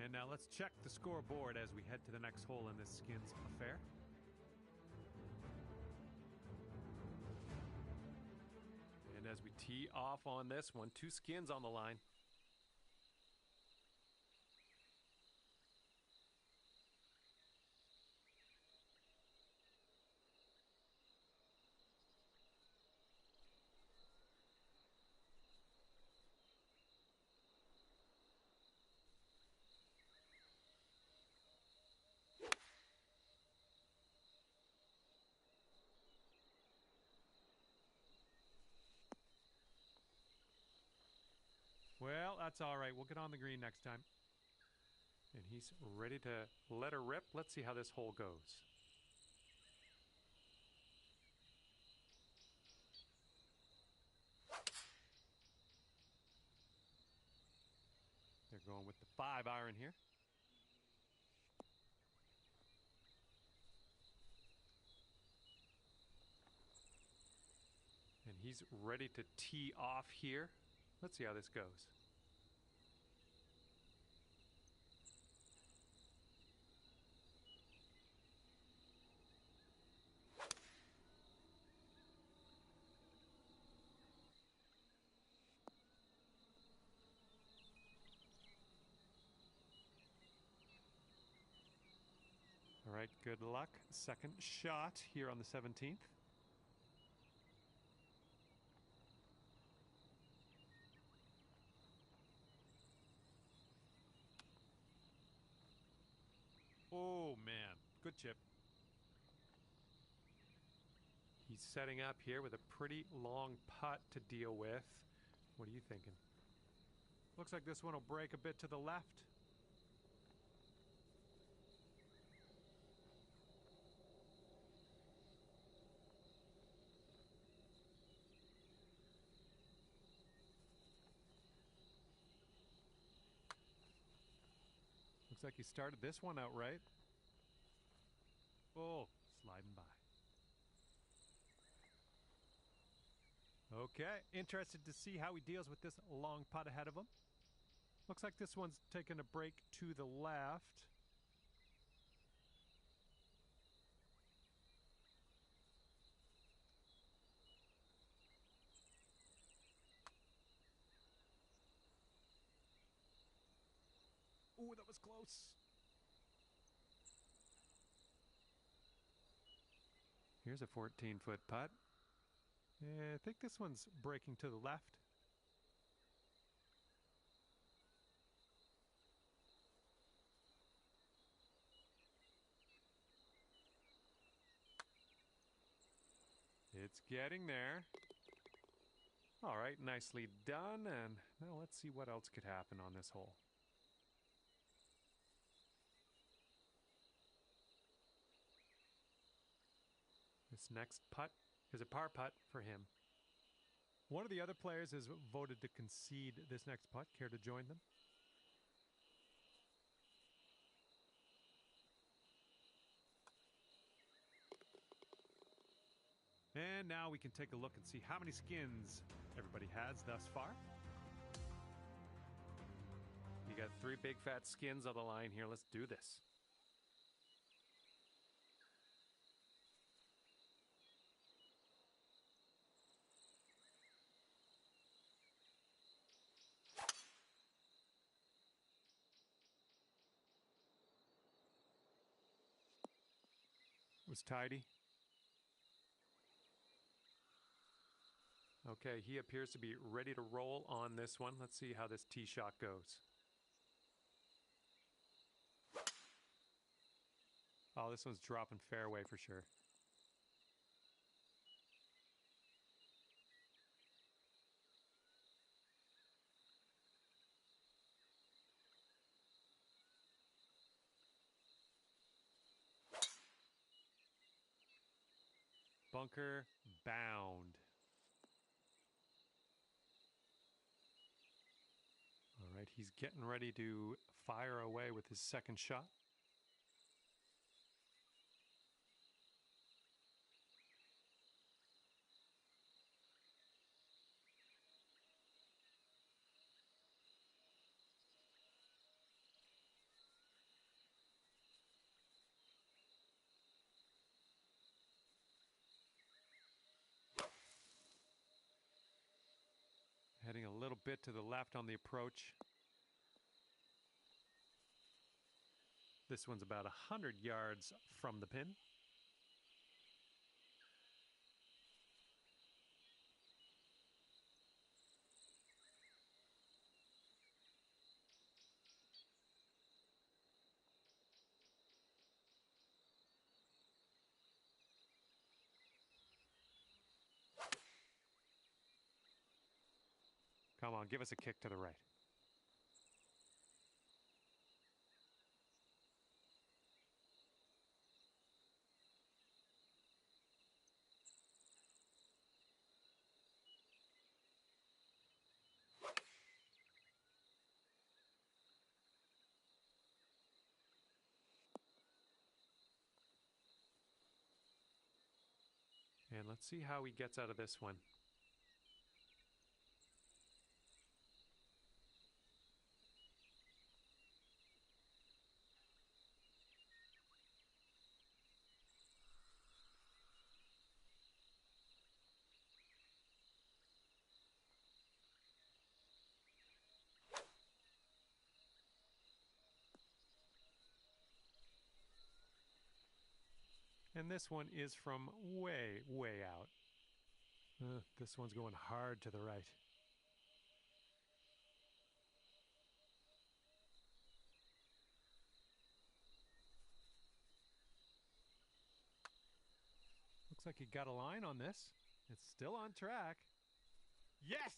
And now let's check the scoreboard as we head to the next hole in this skins affair. And as we tee off on this one, 2 skins on the line. Well, that's all right. We'll get on the green next time. And he's ready to let her rip. Let's see how this hole goes. They're going with the 5 iron here. And he's ready to tee off here. Let's see how this goes. right, good luck. Second shot here on the 17th. Oh, man. Good chip. He's setting up here with a pretty long putt to deal with. What are you thinking? Looks like this one will break a bit to the left. Looks like he started this one out right. Oh, sliding by. Okay, interested to see how he deals with this long putt ahead of him. Looks like this one's taking a break to the left. Ooh, that was close. Here's a 14-foot putt. Yeah, I think this one's breaking to the left. It's getting there. All right, nicely done. And now let's see what else could happen on this hole. This next putt is a par putt for him. One of the other players has voted to concede this next putt. Care to join them? And now we can take a look and see how many skins everybody has thus far. You got 3 big fat skins on the line here. Let's do this. It was tidy. Okay, he appears to be ready to roll on this one. Let's see how this tee shot goes. Oh, this one's dropping fairway for sure. Bunker bound. All right, he's getting ready to fire away with his second shot. Heading a little bit to the left on the approach. This one's about 100 yards from the pin. Come on, give us a kick to the right. And let's see how he gets out of this one. And this one is from way, way out. This one's going hard to the right. Looks like he got a line on this. It's still on track. Yes!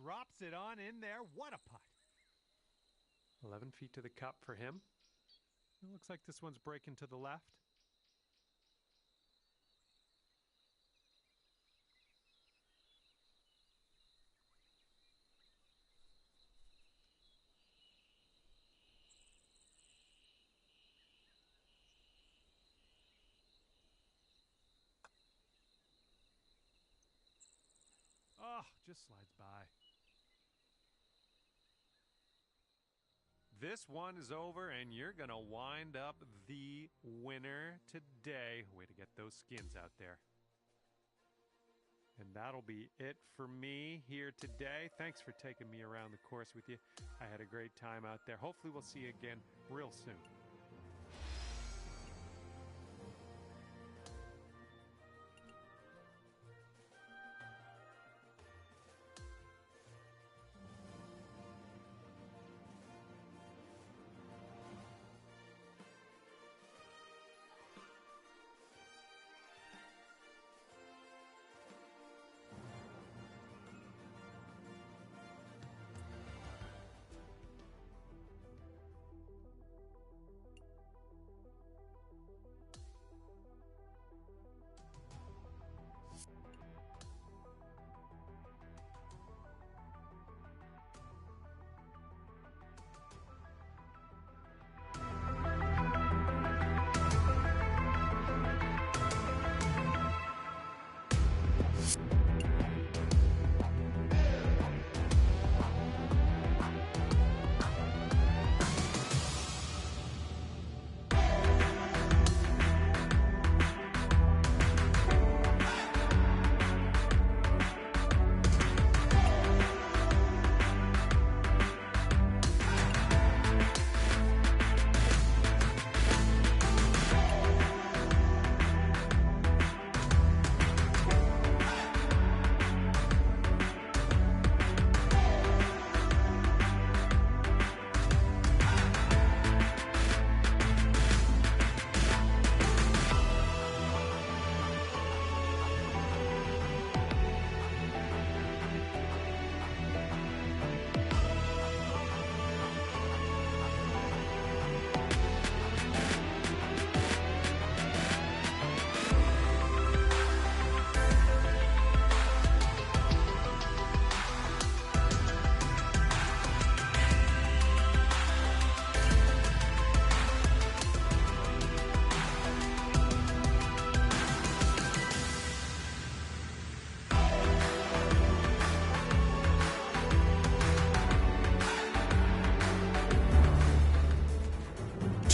Drops it on in there. What a putt. 11 feet to the cup for him. It looks like this one's breaking to the left. Oh, just slides by. This one is over, and you're going to wind up the winner today. Way to get those skins out there. And that'll be it for me here today. Thanks for taking me around the course with you. I had a great time out there. Hopefully we'll see you again real soon.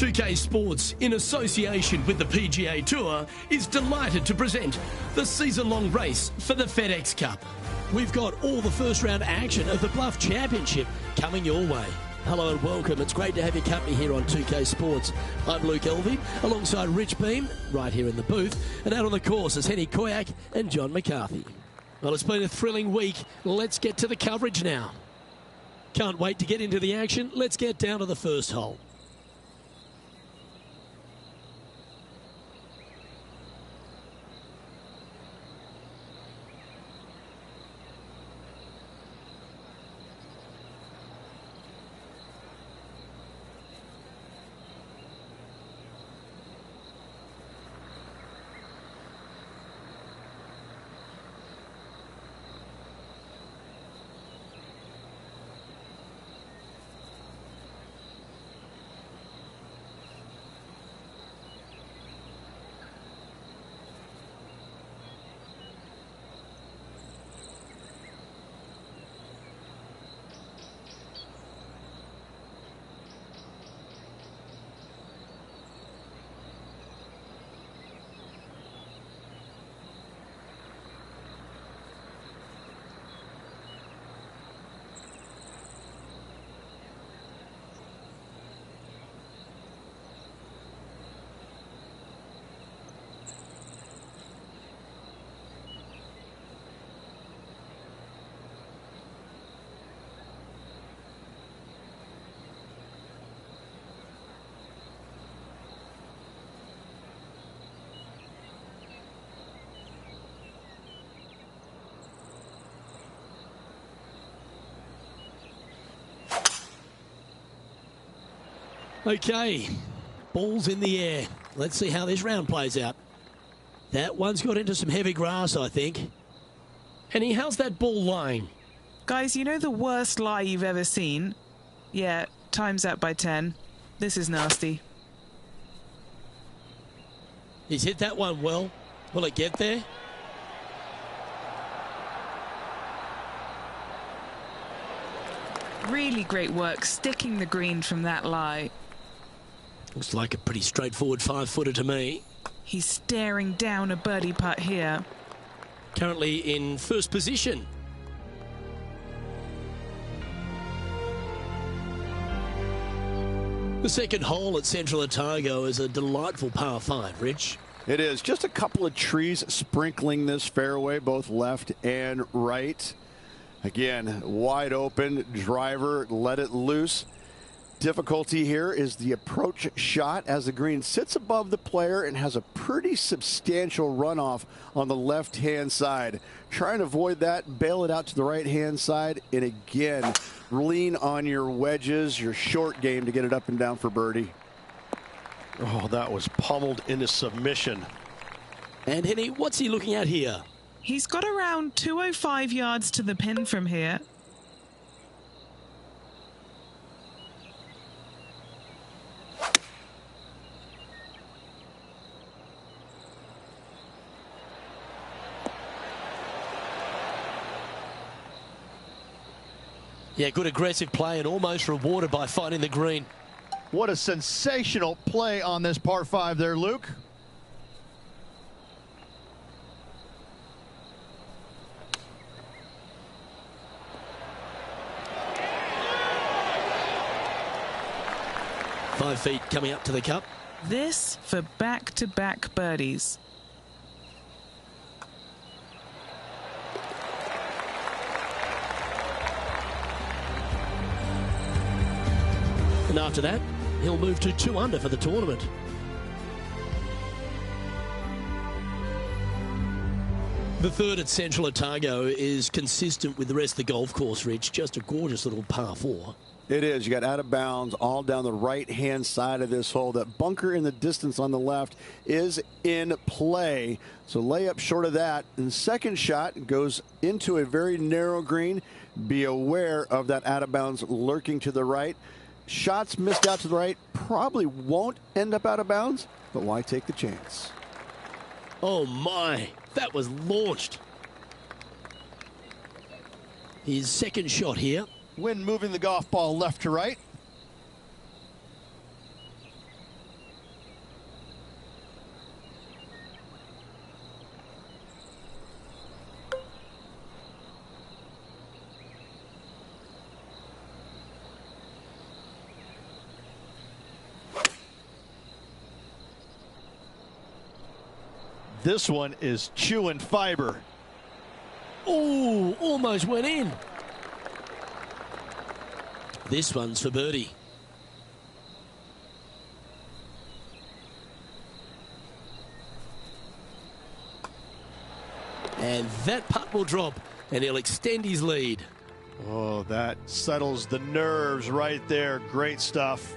UK Sports, in association with the PGA Tour, is delighted to present the season-long race for the FedEx Cup. We've got all the first-round action of the Bluff Championship coming your way. Hello and welcome. It's great to have your company here on 2K Sports. I'm Luke Elvey, alongside Rich Beam, right here in the booth. And out on the course is Henny Koyak and John McCarthy. Well, it's been a thrilling week. Let's get to the coverage now. Can't wait to get into the action. Let's get down to the first hole. Okay, ball's in the air. Let's see how this round plays out. That one's got into some heavy grass, I think. Henny, how's that ball lying? Guys, you know the worst lie you've ever seen? Yeah, time's that by 10. This is nasty. He's hit that one well. Will it get there? Really great work sticking the green from that lie. Looks like a pretty straightforward 5-footer to me. He's staring down a birdie putt here. Currently in first position. The second hole at Central Otago is a delightful par 5, Rich. It is. Just a couple of trees sprinkling this fairway, both left and right. Again, wide open, driver, let it loose. Difficulty here is the approach shot as the green sits above the player and has a pretty substantial runoff on the left-hand side. Trying to avoid that, bail it out to the right-hand side, and again, lean on your wedges, your short game to get it up and down for birdie. Oh, that was pummeled into submission. And Henny, what's he looking at here? He's got around 205 yards to the pin from here. Yeah, good aggressive play and almost rewarded by finding the green. What a sensational play on this par 5 there, Luke. Five feet coming up to the cup. This for back-to-back birdies. And after that, he'll move to 2 under for the tournament. The third at Central Otago is consistent with the rest of the golf course, Rich. Just a gorgeous little par 4. It is. You got out of bounds all down the right-hand side of this hole. That bunker in the distance on the left is in play. So lay up short of that. And second shot goes into a very narrow green. Be aware of that out of bounds lurking to the right. Shots missed out to the right probably won't end up out of bounds, but why take the chance? Oh my, that was launched. His second shot here. Wind moving the golf ball left to right. This one is chewing fiber. Oh, almost went in. This one's for birdie. And that putt will drop, and he'll extend his lead. Oh, that settles the nerves right there. Great stuff.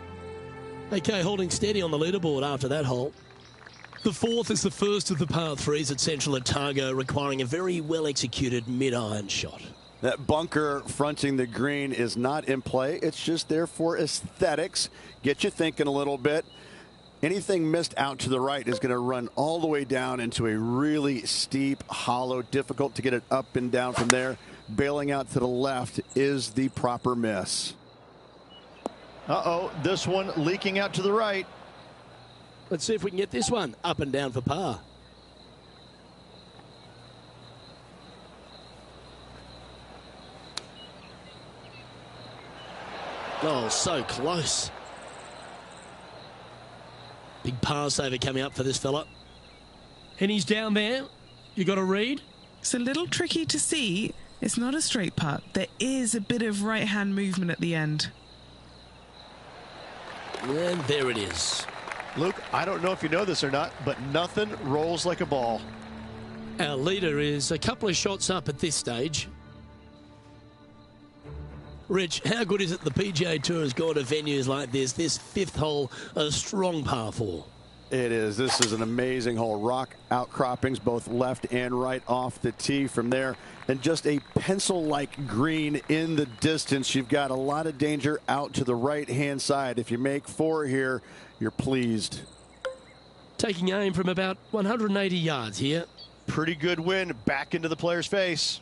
Okay, holding steady on the leaderboard after that hole. The fourth is the first of the par 3s at Central Otago, requiring a very well-executed mid-iron shot. That bunker fronting the green is not in play. It's just there for aesthetics. Get you thinking a little bit. Anything missed out to the right is going to run all the way down into a really steep hollow. Difficult to get it up and down from there. Bailing out to the left is the proper miss. Uh-oh, this one leaking out to the right. Let's see if we can get this one up and down for par. Oh, so close. Big par saver coming up for this fella. And he's down there. You got a read? It's a little tricky to see. It's not a straight putt. There is a bit of right-hand movement at the end. And there it is. Luke, I don't know if you know this or not, but nothing rolls like a ball. Our leader is a couple of shots up at this stage. Rich, how good is it the PGA Tour has gone to venues like this? This fifth hole, a strong par 4. It is. This is an amazing hole. Rock outcroppings both left and right off the tee from there. And just a pencil-like green in the distance. You've got a lot of danger out to the right-hand side. If you make 4 here, you're pleased. Taking aim from about 180 yards here. Pretty good wind back into the player's face.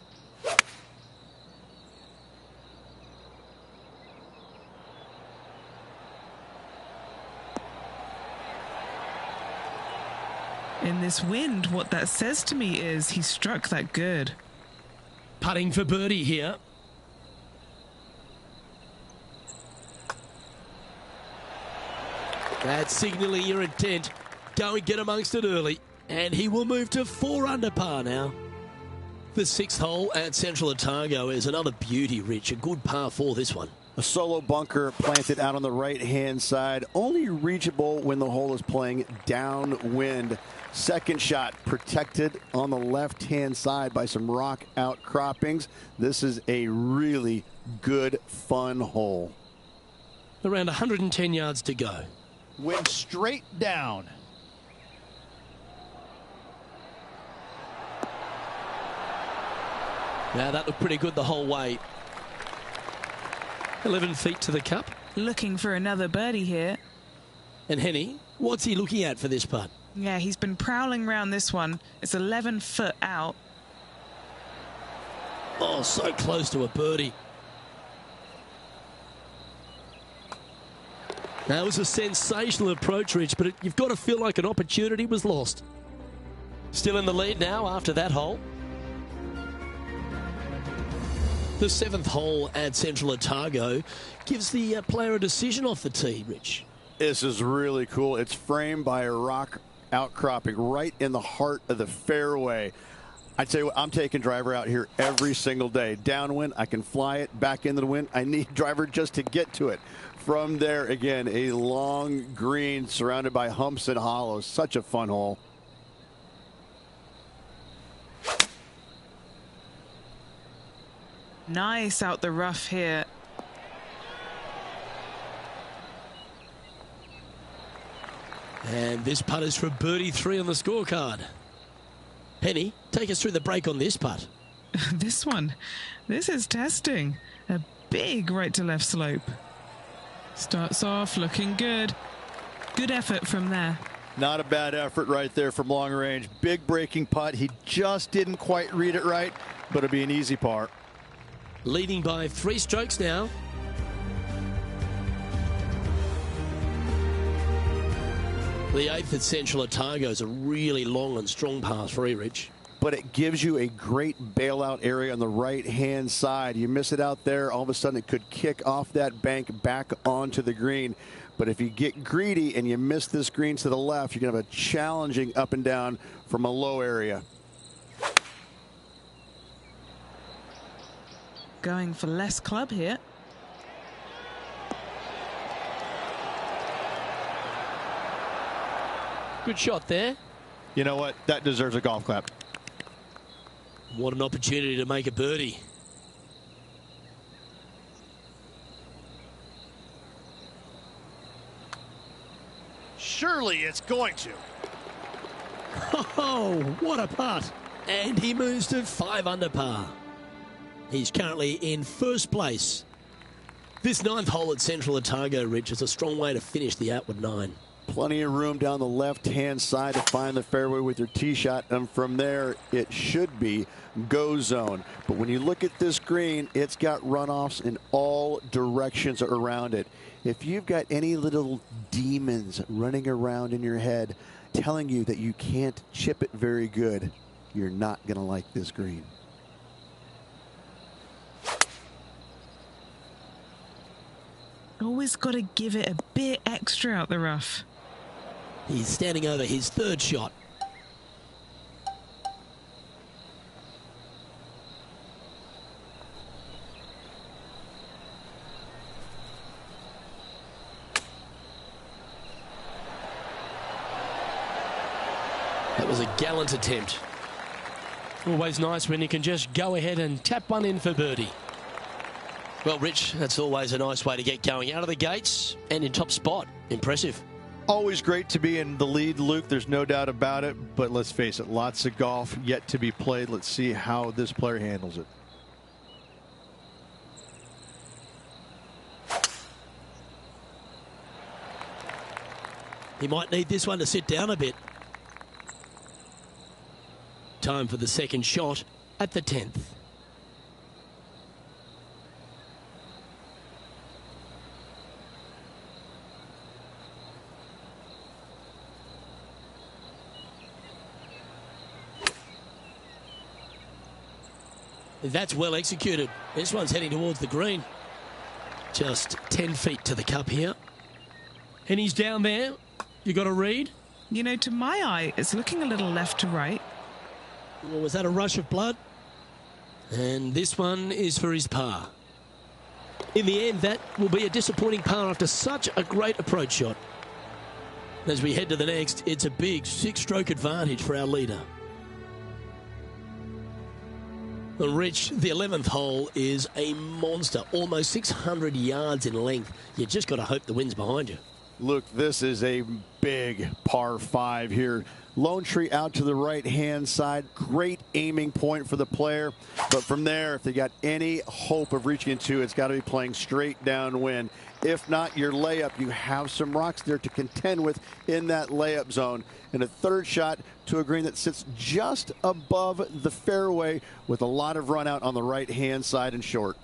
In this wind, what that says to me is he struck that good. Putting for birdie here. That's signalling your intent. Go and get amongst it early. And he will move to 4 under par now. The 6th hole at Central Otago is another beauty, Rich. A good par 4, this one. A solo bunker planted out on the right-hand side, only reachable when the hole is playing downwind. Second shot protected on the left-hand side by some rock outcroppings. This is a really good, fun hole. Around 110 yards to go. Wind straight down. Now that looked pretty good the whole way. 11 feet to the cup. Looking for another birdie here. And Henny, what's he looking at for this putt? Yeah, he's been prowling around this one. It's 11 foot out. Oh, so close to a birdie. That was a sensational approach, Rich, but you've got to feel like an opportunity was lost. Still in the lead now after that hole. The 7th hole at Central Otago gives the player a decision off the tee, Rich. This is really cool. It's framed by a rock outcropping right in the heart of the fairway. I'd say I'm taking driver out here every single day. Downwind, I can fly it back into the wind. I need driver just to get to it. From there, again, a long green surrounded by humps and hollows. Such a fun hole. Nice out the rough here. And this putt is for birdie 3 on the scorecard. Penny, take us through the break on this putt. This is testing. A big right to left slope. Starts off looking good. Good effort from there. Not a bad effort right there from long range. Big breaking putt. He just didn't quite read it right, but it'll be an easy par. Leading by 3 strokes now. The 8th at Central Otago is a really long and strong par 3, Rich. But it gives you a great bailout area on the right-hand side. You miss it out there, all of a sudden it could kick off that bank back onto the green. But if you get greedy and you miss this green to the left, you're going to have a challenging up and down from a low area. Going for less club here. Good shot there. You know what? That deserves a golf clap. What an opportunity to make a birdie. Surely it's going to. Oh, what a putt. And he moves to 5 under par. He's currently in first place. This 9th hole at Central Otago, Rich, is a strong way to finish the outward 9. Plenty of room down the left-hand side to find the fairway with your tee shot, and from there it should be go zone. But when you look at this green, it's got runoffs in all directions around it. If you've got any little demons running around in your head telling you that you can't chip it very good, you're not going to like this green. Always got to give it a bit extra out the rough. He's standing over his 3rd shot. That was a gallant attempt. Always nice when you can just go ahead and tap one in for birdie. Well, Rich, that's always a nice way to get going out of the gates and in top spot. Impressive. Always great to be in the lead, Luke. There's no doubt about it. But let's face it, lots of golf yet to be played. Let's see how this player handles it. He might need this one to sit down a bit. Time for the second shot at the 10th. That's well executed. This one's heading towards the green. Just 10 feet to the cup here. And he's down there. You got a read? You know, to my eye, it's looking a little left to right. Well, was that a rush of blood? And this one is for his par. In the end, that will be a disappointing par after such a great approach shot. As we head to the next, it's a big 6-stroke advantage for our leader. Well, Rich, the 11th hole is a monster, almost 600 yards in length. You just got to hope the wind's behind you. Look, this is a big par 5 here. Lone Tree out to the right-hand side. Great aiming point for the player. But from there, if they got any hope of reaching into, it's got to be playing straight downwind. If not, your layup, you have some rocks there to contend with in that layup zone. And a third shot to a green that sits just above the fairway with a lot of run out on the right-hand side and short.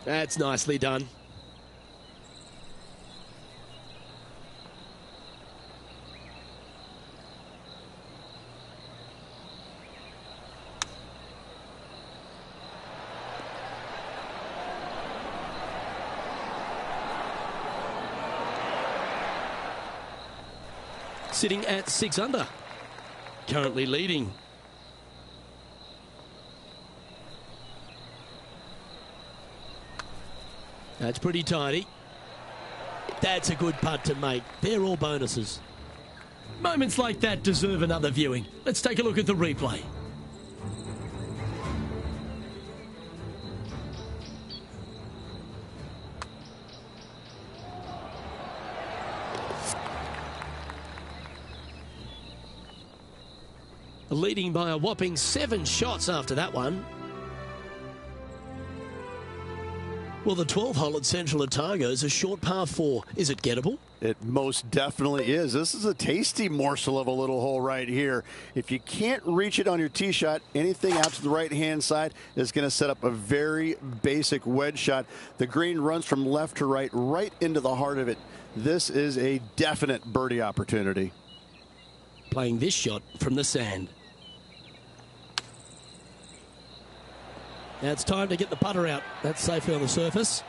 That's nicely done. Sitting at 6 under. Currently leading. That's pretty tidy. That's a good putt to make. They're all bonuses. Moments like that deserve another viewing. Let's take a look at the replay. Leading by a whopping 7 shots after that one. Well, the 12th hole at Central Otago is a short par 4. Is it gettable? It most definitely is. This is a tasty morsel of a little hole right here. If you can't reach it on your tee shot, anything out to the right-hand side is going to set up a very basic wedge shot. The green runs from left to right, right into the heart of it. This is a definite birdie opportunity. Playing this shot from the sand. Now it's time to get the putter out. That's safely on the surface.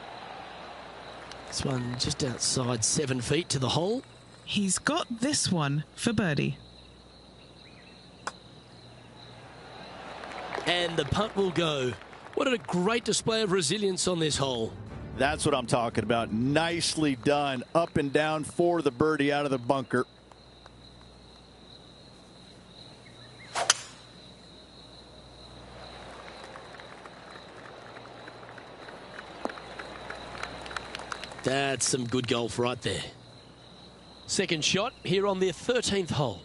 This one just outside 7 feet to the hole. He's got this one for birdie. And the putt will go. What a great display of resilience on this hole. That's what I'm talking about. Nicely done. Up and down for the birdie out of the bunker. That's some good golf right there. Second shot here on their 13th hole.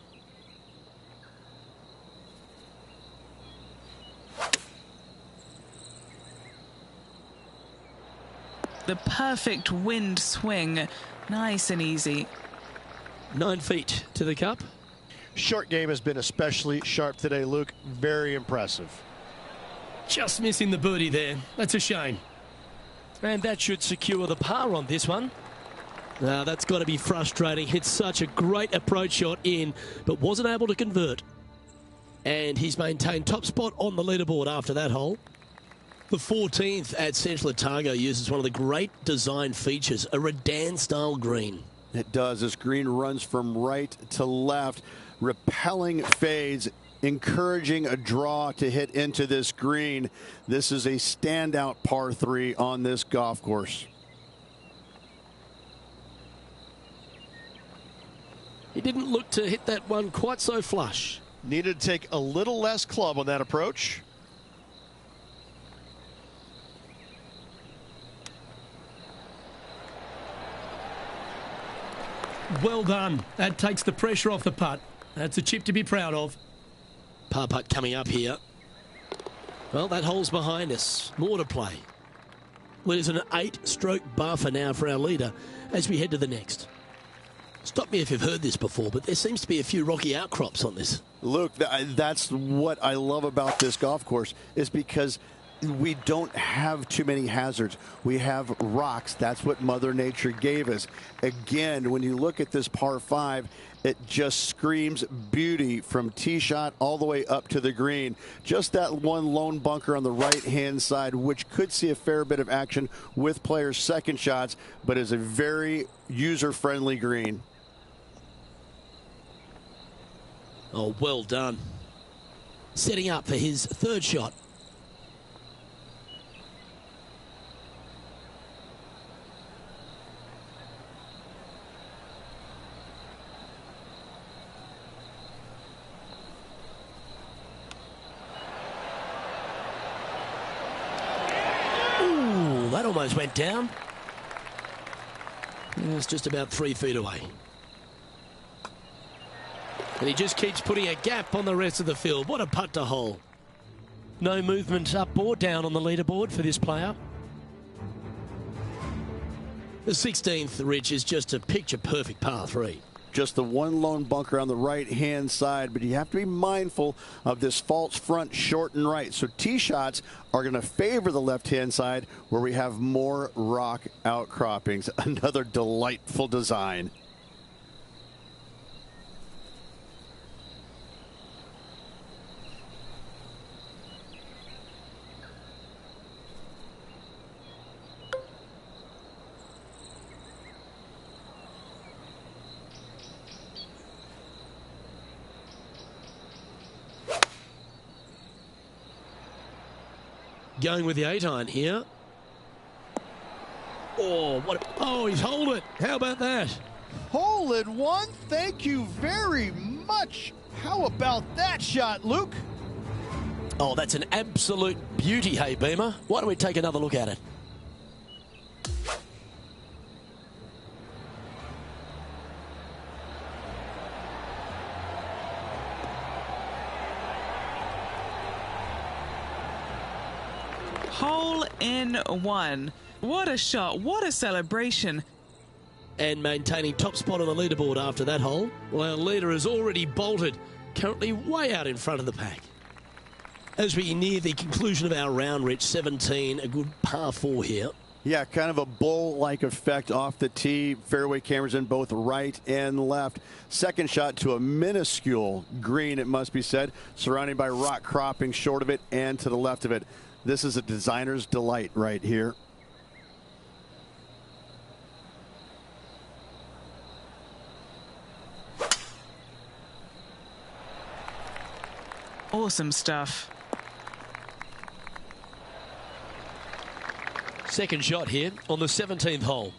The perfect wind swing. Nice and easy. 9 feet to the cup. Short game has been especially sharp today, Luke. Very impressive. Just missing the birdie there. That's a shame. And that should secure the par on this one. Now, that's got to be frustrating. Hit such a great approach shot in, but wasn't able to convert. And he's maintained top spot on the leaderboard after that hole. The 14th at Central Otago uses one of the great design features, a Redan-style green. It does. This green runs from right to left, repelling fades, encouraging a draw to hit into this green. This is a standout par 3 on this golf course. He didn't look to hit that one quite so flush. Needed to take a little less club on that approach. Well done. That takes the pressure off the putt. That's a chip to be proud of. Par putt coming up here. Well, that hole's behind us. More to play. Well, there's an 8-stroke buffer now for our leader as we head to the next. Stop me if you've heard this before, but there seems to be a few rocky outcrops on this. Luke, that's what I love about this golf course, is because we don't have too many hazards. We have rocks. That's what Mother Nature gave us. Again, when you look at this par 5, it just screams beauty from tee shot all the way up to the green. Just that one lone bunker on the right-hand side, which could see a fair bit of action with players' second shots, but is a very user-friendly green. Oh, well done. Setting up for his third shot. Ooh, that almost went down. It's just about 3 feet away. And he just keeps putting a gap on the rest of the field. What a putt to hole. No movement up or down on the leaderboard for this player. The 16th, Rich, is just a picture-perfect par 3. Just the one lone bunker on the right-hand side, but you have to be mindful of this false front short and right. So tee shots are going to favor the left-hand side where we have more rock outcroppings. Another delightful design. Going with the 8-iron here. Oh, he's holed it. How about that? Hole in one. Thank you very much. How about that shot, Luke? Oh, that's an absolute beauty, hey, Beamer. Why don't we take another look at it? Hole in one. What a shot. What a celebration. And maintaining top spot on the leaderboard after that hole. Well, our leader has already bolted, currently way out in front of the pack. As we near the conclusion of our round, Rich, 17, a good par 4 here. Yeah, kind of a bowl-like effect off the tee. Fairway cameras in both right and left. Second shot to a minuscule green, it must be said, surrounded by rock cropping short of it and to the left of it. This is a designer's delight right here. Awesome stuff. Second shot here on the 17th hole.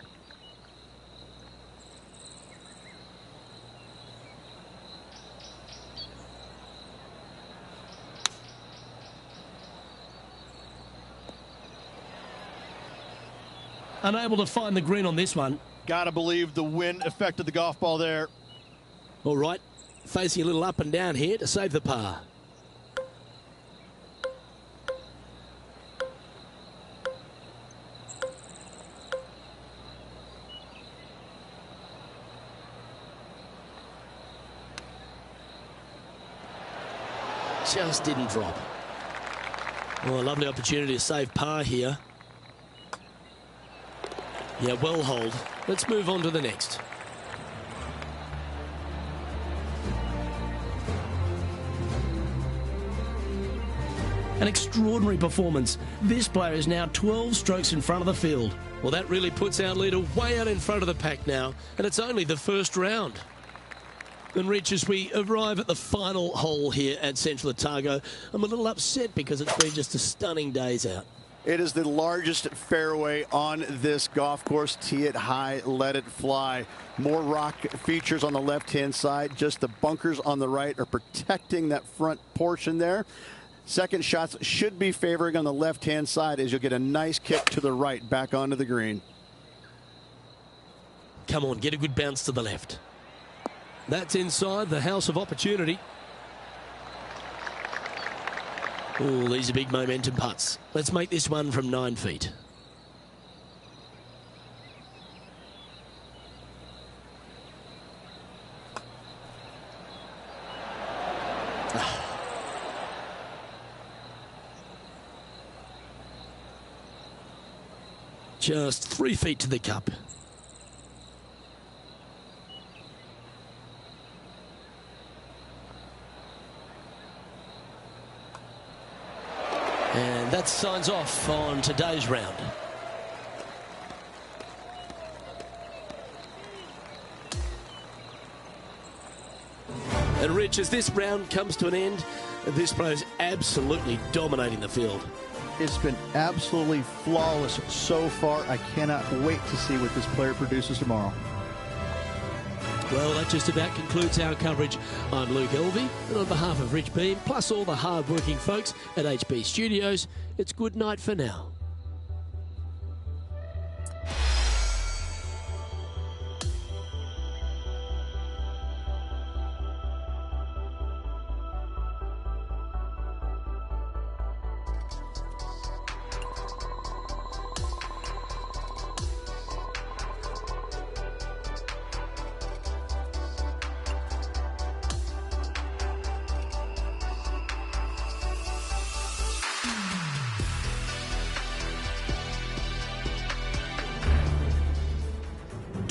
Unable to find the green on this one. Gotta believe the wind affected the golf ball there. All right, facing a little up and down here to save the par. Just didn't drop. Well, a lovely opportunity to save par here. Yeah, well holed. Let's move on to the next. An extraordinary performance. This player is now 12 strokes in front of the field. Well, that really puts our leader way out in front of the pack now, and it's only the first round. And Rich, as we arrive at the final hole here at Central Otago, I'm a little upset because it's been just a stunning days out. It is the largest fairway on this golf course. Tee it high, let it fly. More rock features on the left-hand side. Just the bunkers on the right are protecting that front portion there. Second shots should be favoring on the left-hand side as you'll get a nice kick to the right back onto the green. Come on, get a good bounce to the left. That's inside the house of opportunity. Oh, these are big momentum putts. Let's make this one from 9 feet. Just 3 feet to the cup. And that signs off on today's round. And Rich, as this round comes to an end, this player is absolutely dominating the field. It's been absolutely flawless so far. I cannot wait to see what this player produces tomorrow. Well, that just about concludes our coverage. I'm Luke Elvey, and on behalf of Rich Beem, plus all the hard-working folks at HB Studios, it's good night for now.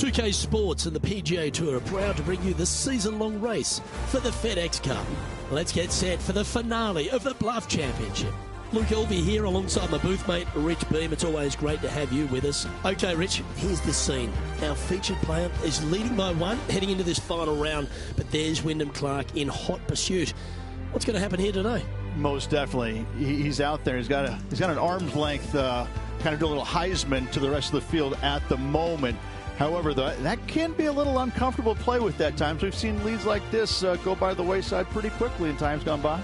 UK Sports and the PGA Tour are proud to bring you the season-long race for the FedEx Cup. Let's get set for the finale of the Bluff Championship. Luke Elvey here alongside my booth mate, Rich Beem. It's always great to have you with us. Okay, Rich, here's the scene. Our featured player is leading by 1, heading into this final round, but there's Wyndham Clark in hot pursuit. What's going to happen here today? Most definitely. He's out there. He's got an arm's length, kind of do a little Heisman to the rest of the field at the moment. However, that can be a little uncomfortable to play with at times. We've seen leads like this go by the wayside pretty quickly in times gone by.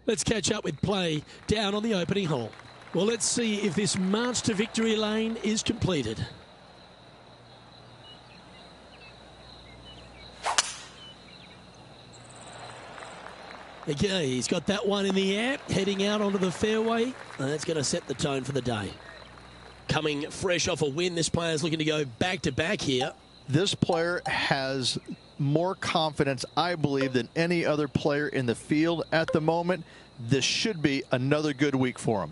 Let's catch up with play down on the opening hole. Well, let's see if this march to victory lane is completed. Okay, he's got that one in the air, heading out onto the fairway, and that's going to set the tone for the day. Coming fresh off a win, this player's looking to go back-to-back here. This player has more confidence, I believe, than any other player in the field at the moment. This should be another good week for him.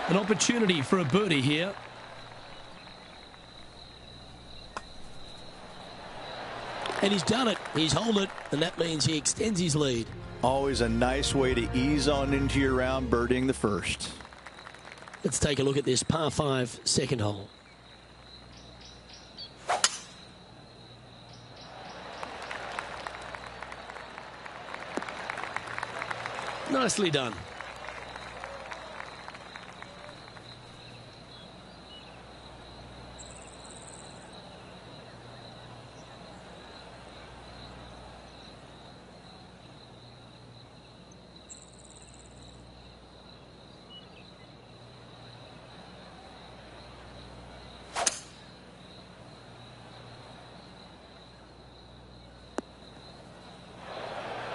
An opportunity for a birdie here. And he's done it. He's held it, and that means he extends his lead. Always a nice way to ease on into your round, birdieing the first. Let's take a look at this par 5 second hole. Nicely done.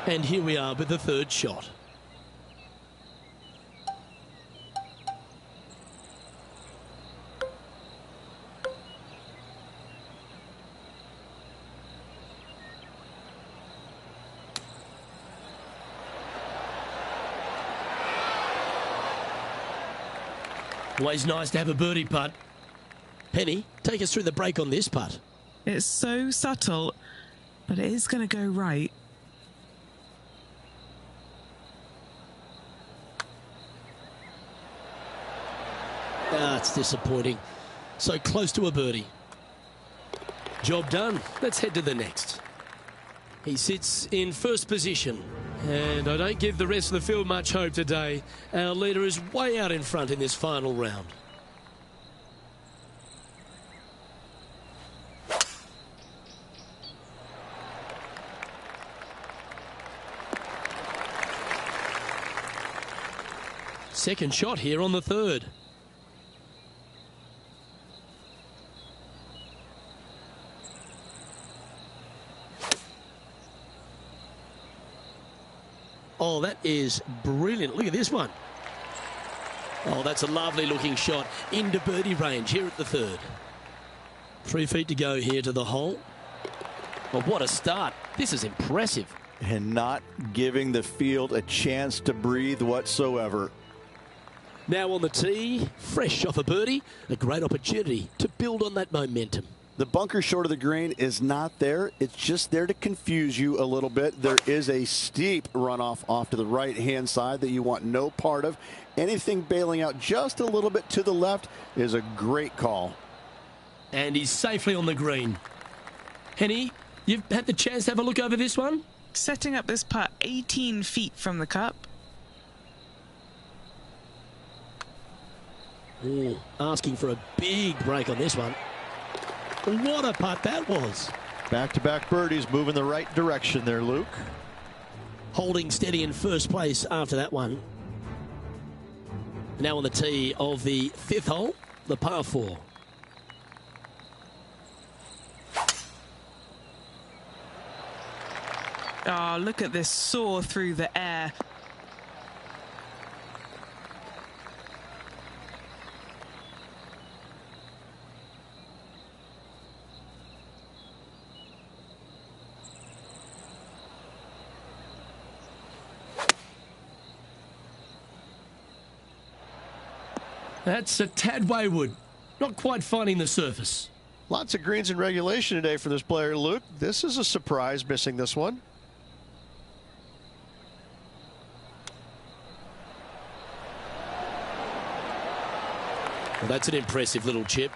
And here we are with the third shot. Always nice to have a birdie putt. Penny, take us through the break on this putt. It's so subtle, but it is going to go right. It's disappointing. So close to a birdie. Job done. Let's head to the next. He sits in first position. And I don't give the rest of the field much hope today. Our leader is way out in front in this final round. Second shot here on the third. Oh, that is brilliant. Look at this one. Oh, that's a lovely looking shot into birdie range here at the third. 3 feet to go here to the hole. Well, what a start. This is impressive. And not giving the field a chance to breathe whatsoever. Now on the tee, fresh off a birdie, a great opportunity to build on that momentum. The bunker short of the green is not there. It's just there to confuse you a little bit. There is a steep runoff off to the right-hand side that you want no part of. Anything bailing out just a little bit to the left is a great call. And he's safely on the green. Henny, you've had the chance to have a look over this one? Setting up this putt 18 feet from the cup. Ooh, asking for a big break on this one. What a putt that was. Back-to-back birdies, moving the right direction there, Luke. Holding steady in first place after that one. Now on the tee of the fifth hole, the par 4. Oh, look at this soar through the air. That's a tad wayward. Not quite finding the surface. Lots of greens in regulation today for this player, Luke. This is a surprise, missing this one. Well, that's an impressive little chip.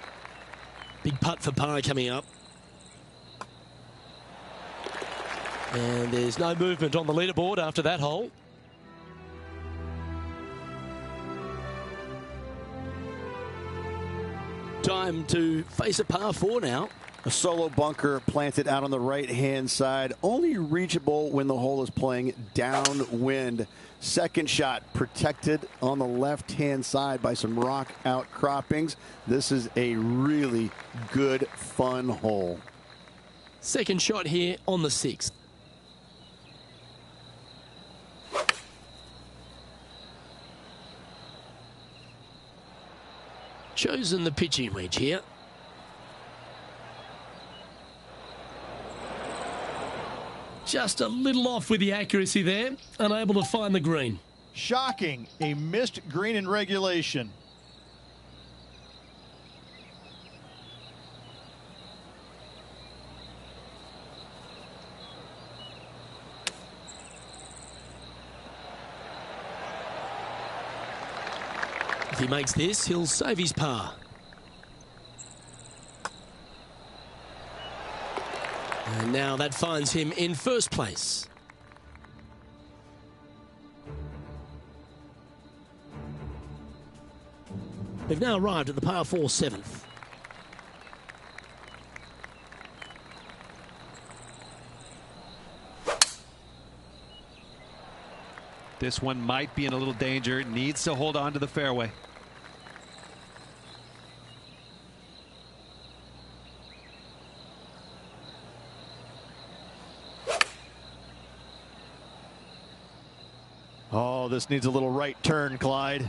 Big putt for par coming up. And there's no movement on the leaderboard after that hole. time to face a par 4 now. A solo bunker planted out on the right-hand side, only reachable when the hole is playing downwind. Second shot protected on the left-hand side by some rock outcroppings. This is a really good, fun hole. Second shot here on the 6th. Chosen the pitching wedge here. Just a little off with the accuracy there, unable to find the green. Shocking, a missed green in regulation. If he makes this, he'll save his par. And now that finds him in first place. We've now arrived at the par 4 7th. This one might be in a little danger. Needs to hold on to the fairway. Oh, this needs a little right turn, Clyde.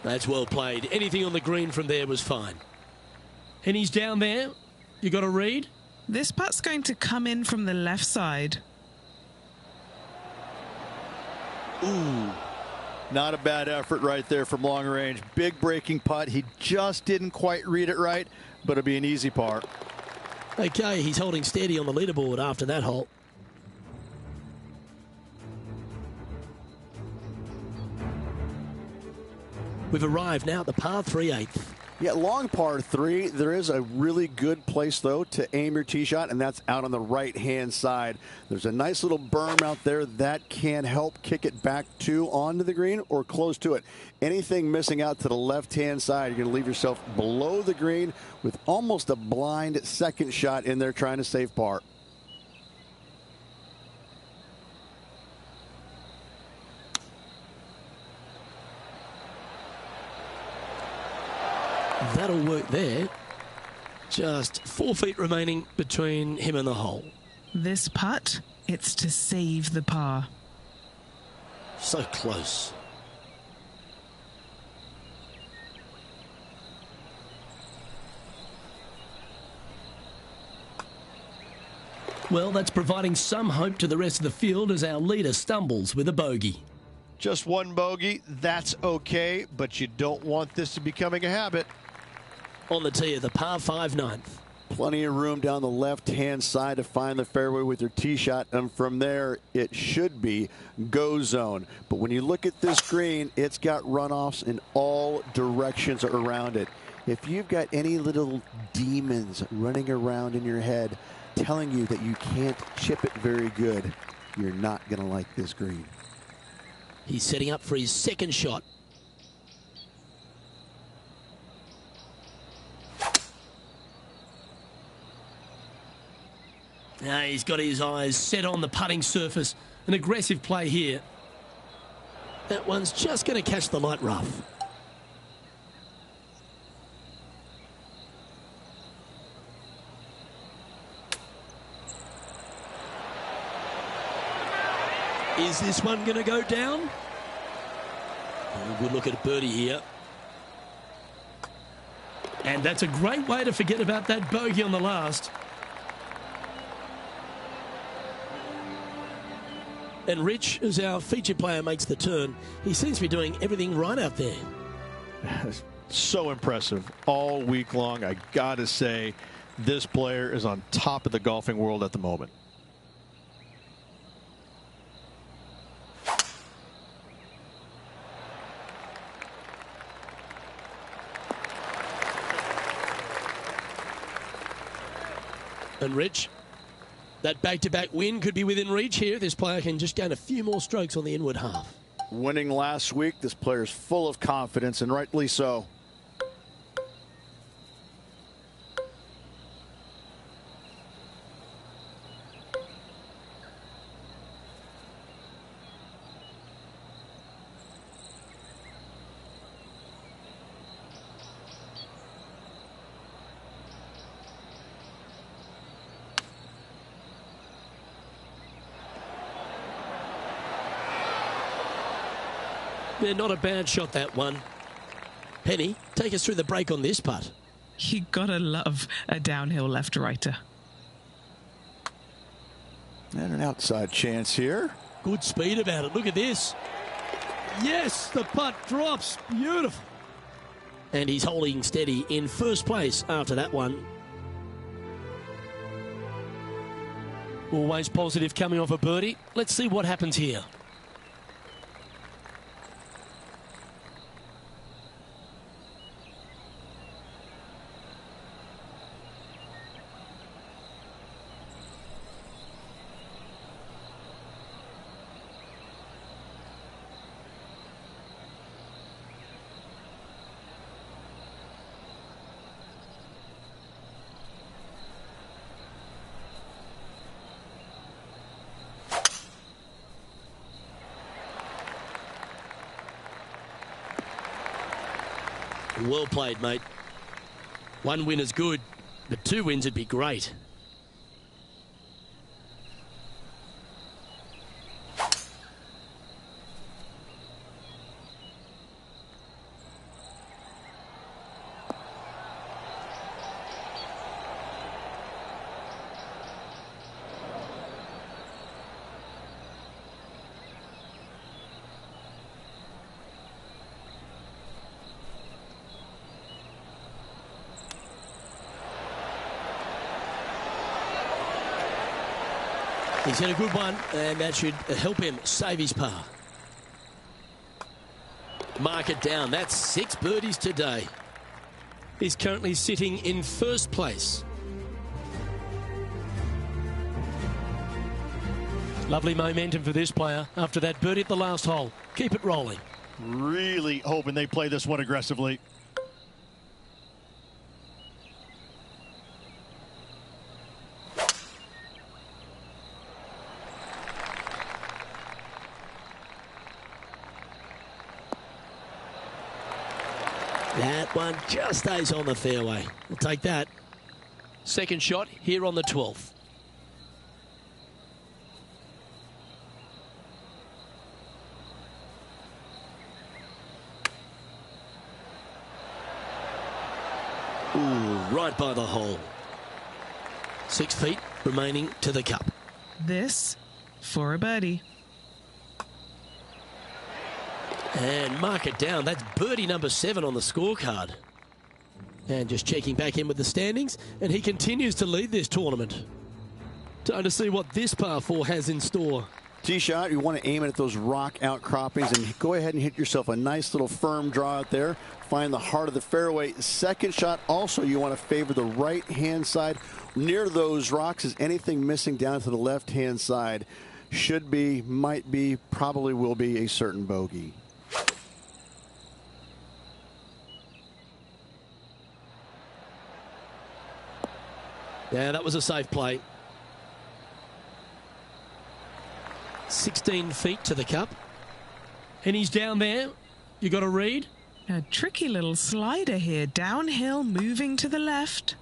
That's well played. Anything on the green from there was fine. And he's down there. You got a read? This putt's going to come in from the left side. Ooh. Not a bad effort right there from long range. Big breaking putt. He just didn't quite read it right, but it'll be an easy par. Okay, he's holding steady on the leaderboard after that hole. We've arrived now at the par 3 8th. Yeah, long par 3. There is a really good place, though, to aim your tee shot, and that's out on the right-hand side. There's a nice little berm out there that can help kick it back to onto the green or close to it. Anything missing out to the left-hand side, you're going to leave yourself below the green with almost a blind second shot in there trying to save par. That'll work there. Just 4 feet remaining between him and the hole. This putt, it's to save the par. So close. Well, that's providing some hope to the rest of the field as our leader stumbles with a bogey. Just one bogey, that's okay, but you don't want this to be becoming a habit. On the tee of the par 5 9th. Plenty of room down the left-hand side to find the fairway with your tee shot, and from there it should be go zone. But when you look at this green, it's got runoffs in all directions around it. If you've got any little demons running around in your head telling you that you can't chip it very good, you're not going to like this green. He's setting up for his second shot. Now he's got his eyes set on the putting surface. An aggressive play here. That one's just going to catch the light rough. Is this one going to go down? Oh, good look at birdie here. And that's a great way to forget about that bogey on the last. And Rich, as our featured player, makes the turn. He seems to be doing everything right out there. So impressive all week long. I got to say, this player is on top of the golfing world at the moment. And Rich, that back-to-back win could be within reach here. This player can just gain a few more strokes on the inward half. Winning last week, this player's full of confidence, and rightly so. Yeah, not a bad shot, that one. Penny, take us through the break on this putt. You gotta love a downhill left-righter. And an outside chance here. Good speed about it. Look at this. Yes, the putt drops. Beautiful. And he's holding steady in first place after that one. Always positive coming off a birdie. Let's see what happens here. Well played, mate. One win is good, but 2 wins would be great. He's hit a good one, and that should help him save his par. Mark it down. That's 6 birdies today. He's currently sitting in first place. Lovely momentum for this player after that birdie at the last hole. Keep it rolling. Really hoping they play this one aggressively. That one just stays on the fairway. We'll take that. Second shot here on the 12th. Ooh, right by the hole. 6 feet remaining to the cup. This for a birdie. And mark it down. That's birdie number 7 on the scorecard. And just checking back in with the standings, and he continues to lead this tournament. Time to see what this par 4 has in store. Tee shot, you want to aim it at those rock outcroppings and go ahead and hit yourself a nice little firm draw out there. Find the heart of the fairway. Second shot, also you want to favor the right-hand side. Near those rocks is anything missing down to the left-hand side. Should be, might be, probably will be a certain bogey. Yeah, that was a safe play. 16 feet to the cup. And he's down there. You got to read. A tricky little slider here. Downhill, moving to the left.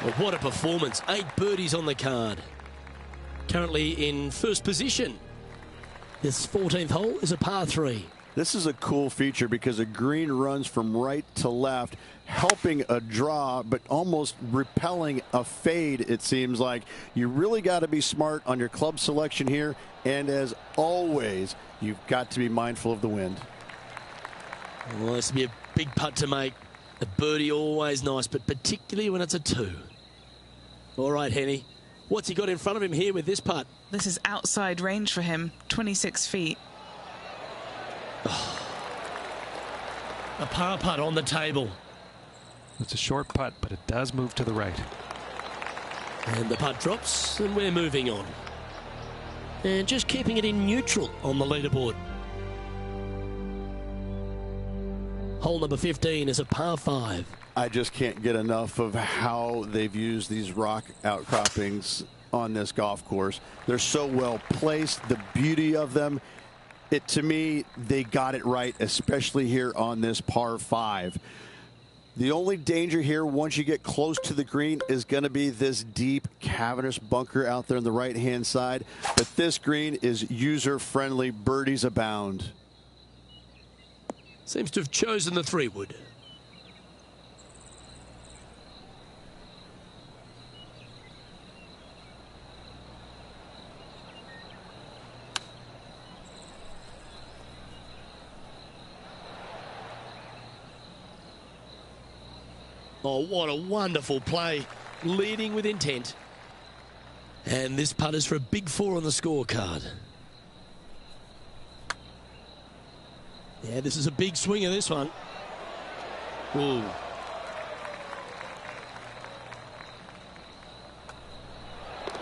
Well, what a performance. 8 birdies on the card. Currently in first position. This 14th hole is a par 3. This is a cool feature because a green runs from right to left, helping a draw, but almost repelling a fade, it seems like. You really got to be smart on your club selection here, and as always, you've got to be mindful of the wind. Well, this will be a big putt to make. A birdie always nice, but particularly when it's a 2. All right, Henny. What's he got in front of him here with this putt? This is outside range for him, 26 feet. A par putt on the table. It's a short putt, but it does move to the right. And the putt drops, and we're moving on. And just keeping it in neutral on the leaderboard. Hole number 15 is a par 5. I just can't get enough of how they've used these rock outcroppings on this golf course. They're so well placed, the beauty of them. To me, they got it right, especially here on this par 5. The only danger here once you get close to the green is going to be this deep, cavernous bunker out there on the right-hand side. But this green is user-friendly. Birdies abound. Seems to have chosen the 3-wood. Oh, what a wonderful play. Leading with intent. And this putt is for a big 4 on the scorecard. Yeah, this is a big swing of this one. Ooh.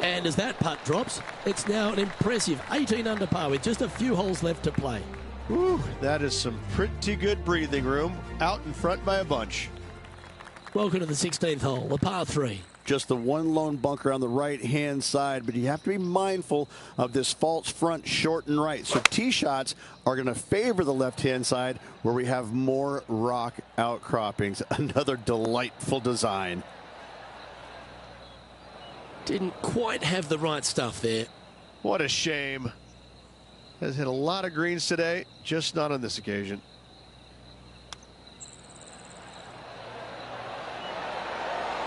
And as that putt drops, it's now an impressive 18 under par with just a few holes left to play. Ooh, that is some pretty good breathing room. Out in front by a bunch. Welcome to the 16th hole, the par 3. Just the one lone bunker on the right-hand side, but you have to be mindful of this false front short and right. So tee shots are going to favor the left-hand side where we have more rock outcroppings. Another delightful design. Didn't quite have the right stuff there. What a shame. Has hit a lot of greens today, just not on this occasion.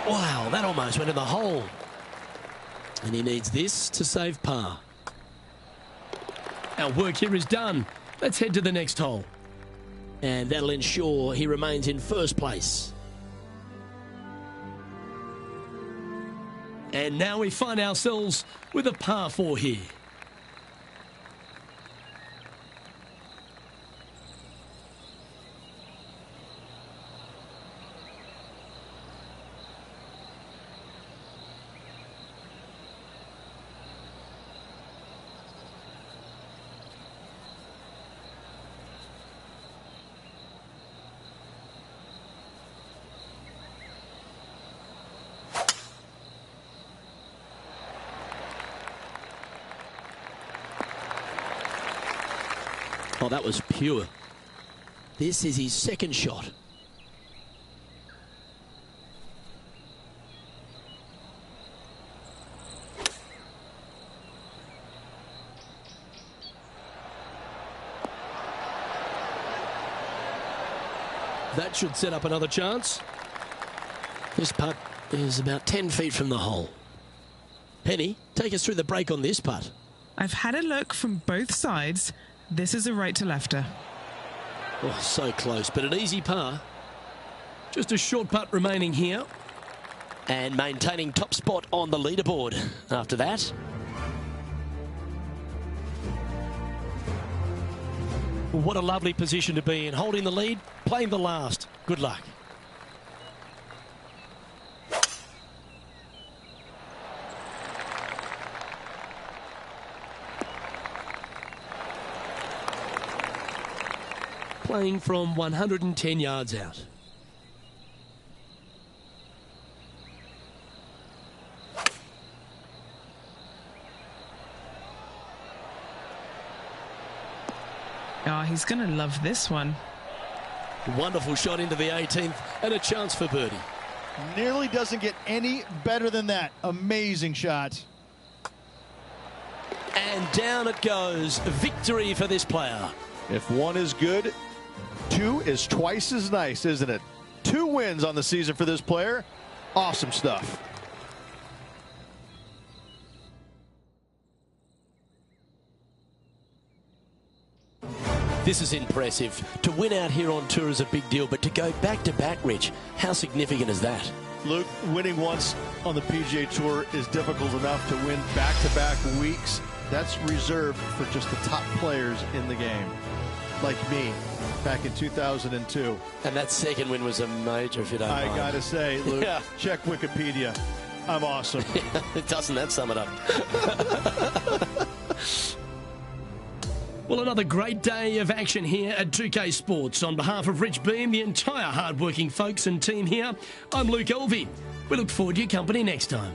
Wow, that almost went in the hole. And he needs this to save par. Our work here is done. Let's head to the next hole. And that'll ensure he remains in first place. And now we find ourselves with a par 4 here. Oh, that was pure. This is his second shot. That should set up another chance. This putt is about 10 feet from the hole. Penny, take us through the break on this putt. I've had a look from both sides. This is a right to lefter. Oh, so close, but an easy par. Just a short putt remaining here. And maintaining top spot on the leaderboard after that. What a lovely position to be in. Holding the lead, playing the last. Good luck. Playing from 110 yards out. Oh, he's going to love this one. Wonderful shot into the 18th and a chance for birdie. Nearly doesn't get any better than that. Amazing shot. And down it goes. Victory for this player. If one is good, two is twice as nice, isn't it? 2 wins on the season for this player. Awesome stuff. This is impressive. To win out here on tour is a big deal, but to go back-to-back, Rich, how significant is that? Luke, winning once on the PGA Tour is difficult enough. To win back-to-back weeks, that's reserved for just the top players in the game, like me, back in 2002. And that second win was a major, if you don't mind. I gotta say, Luke, check Wikipedia. I'm awesome. Doesn't that sum it up? Well, another great day of action here at 2K Sports. On behalf of Rich Beam, the entire hard-working folks and team here, I'm Luke Elvey. We look forward to your company next time.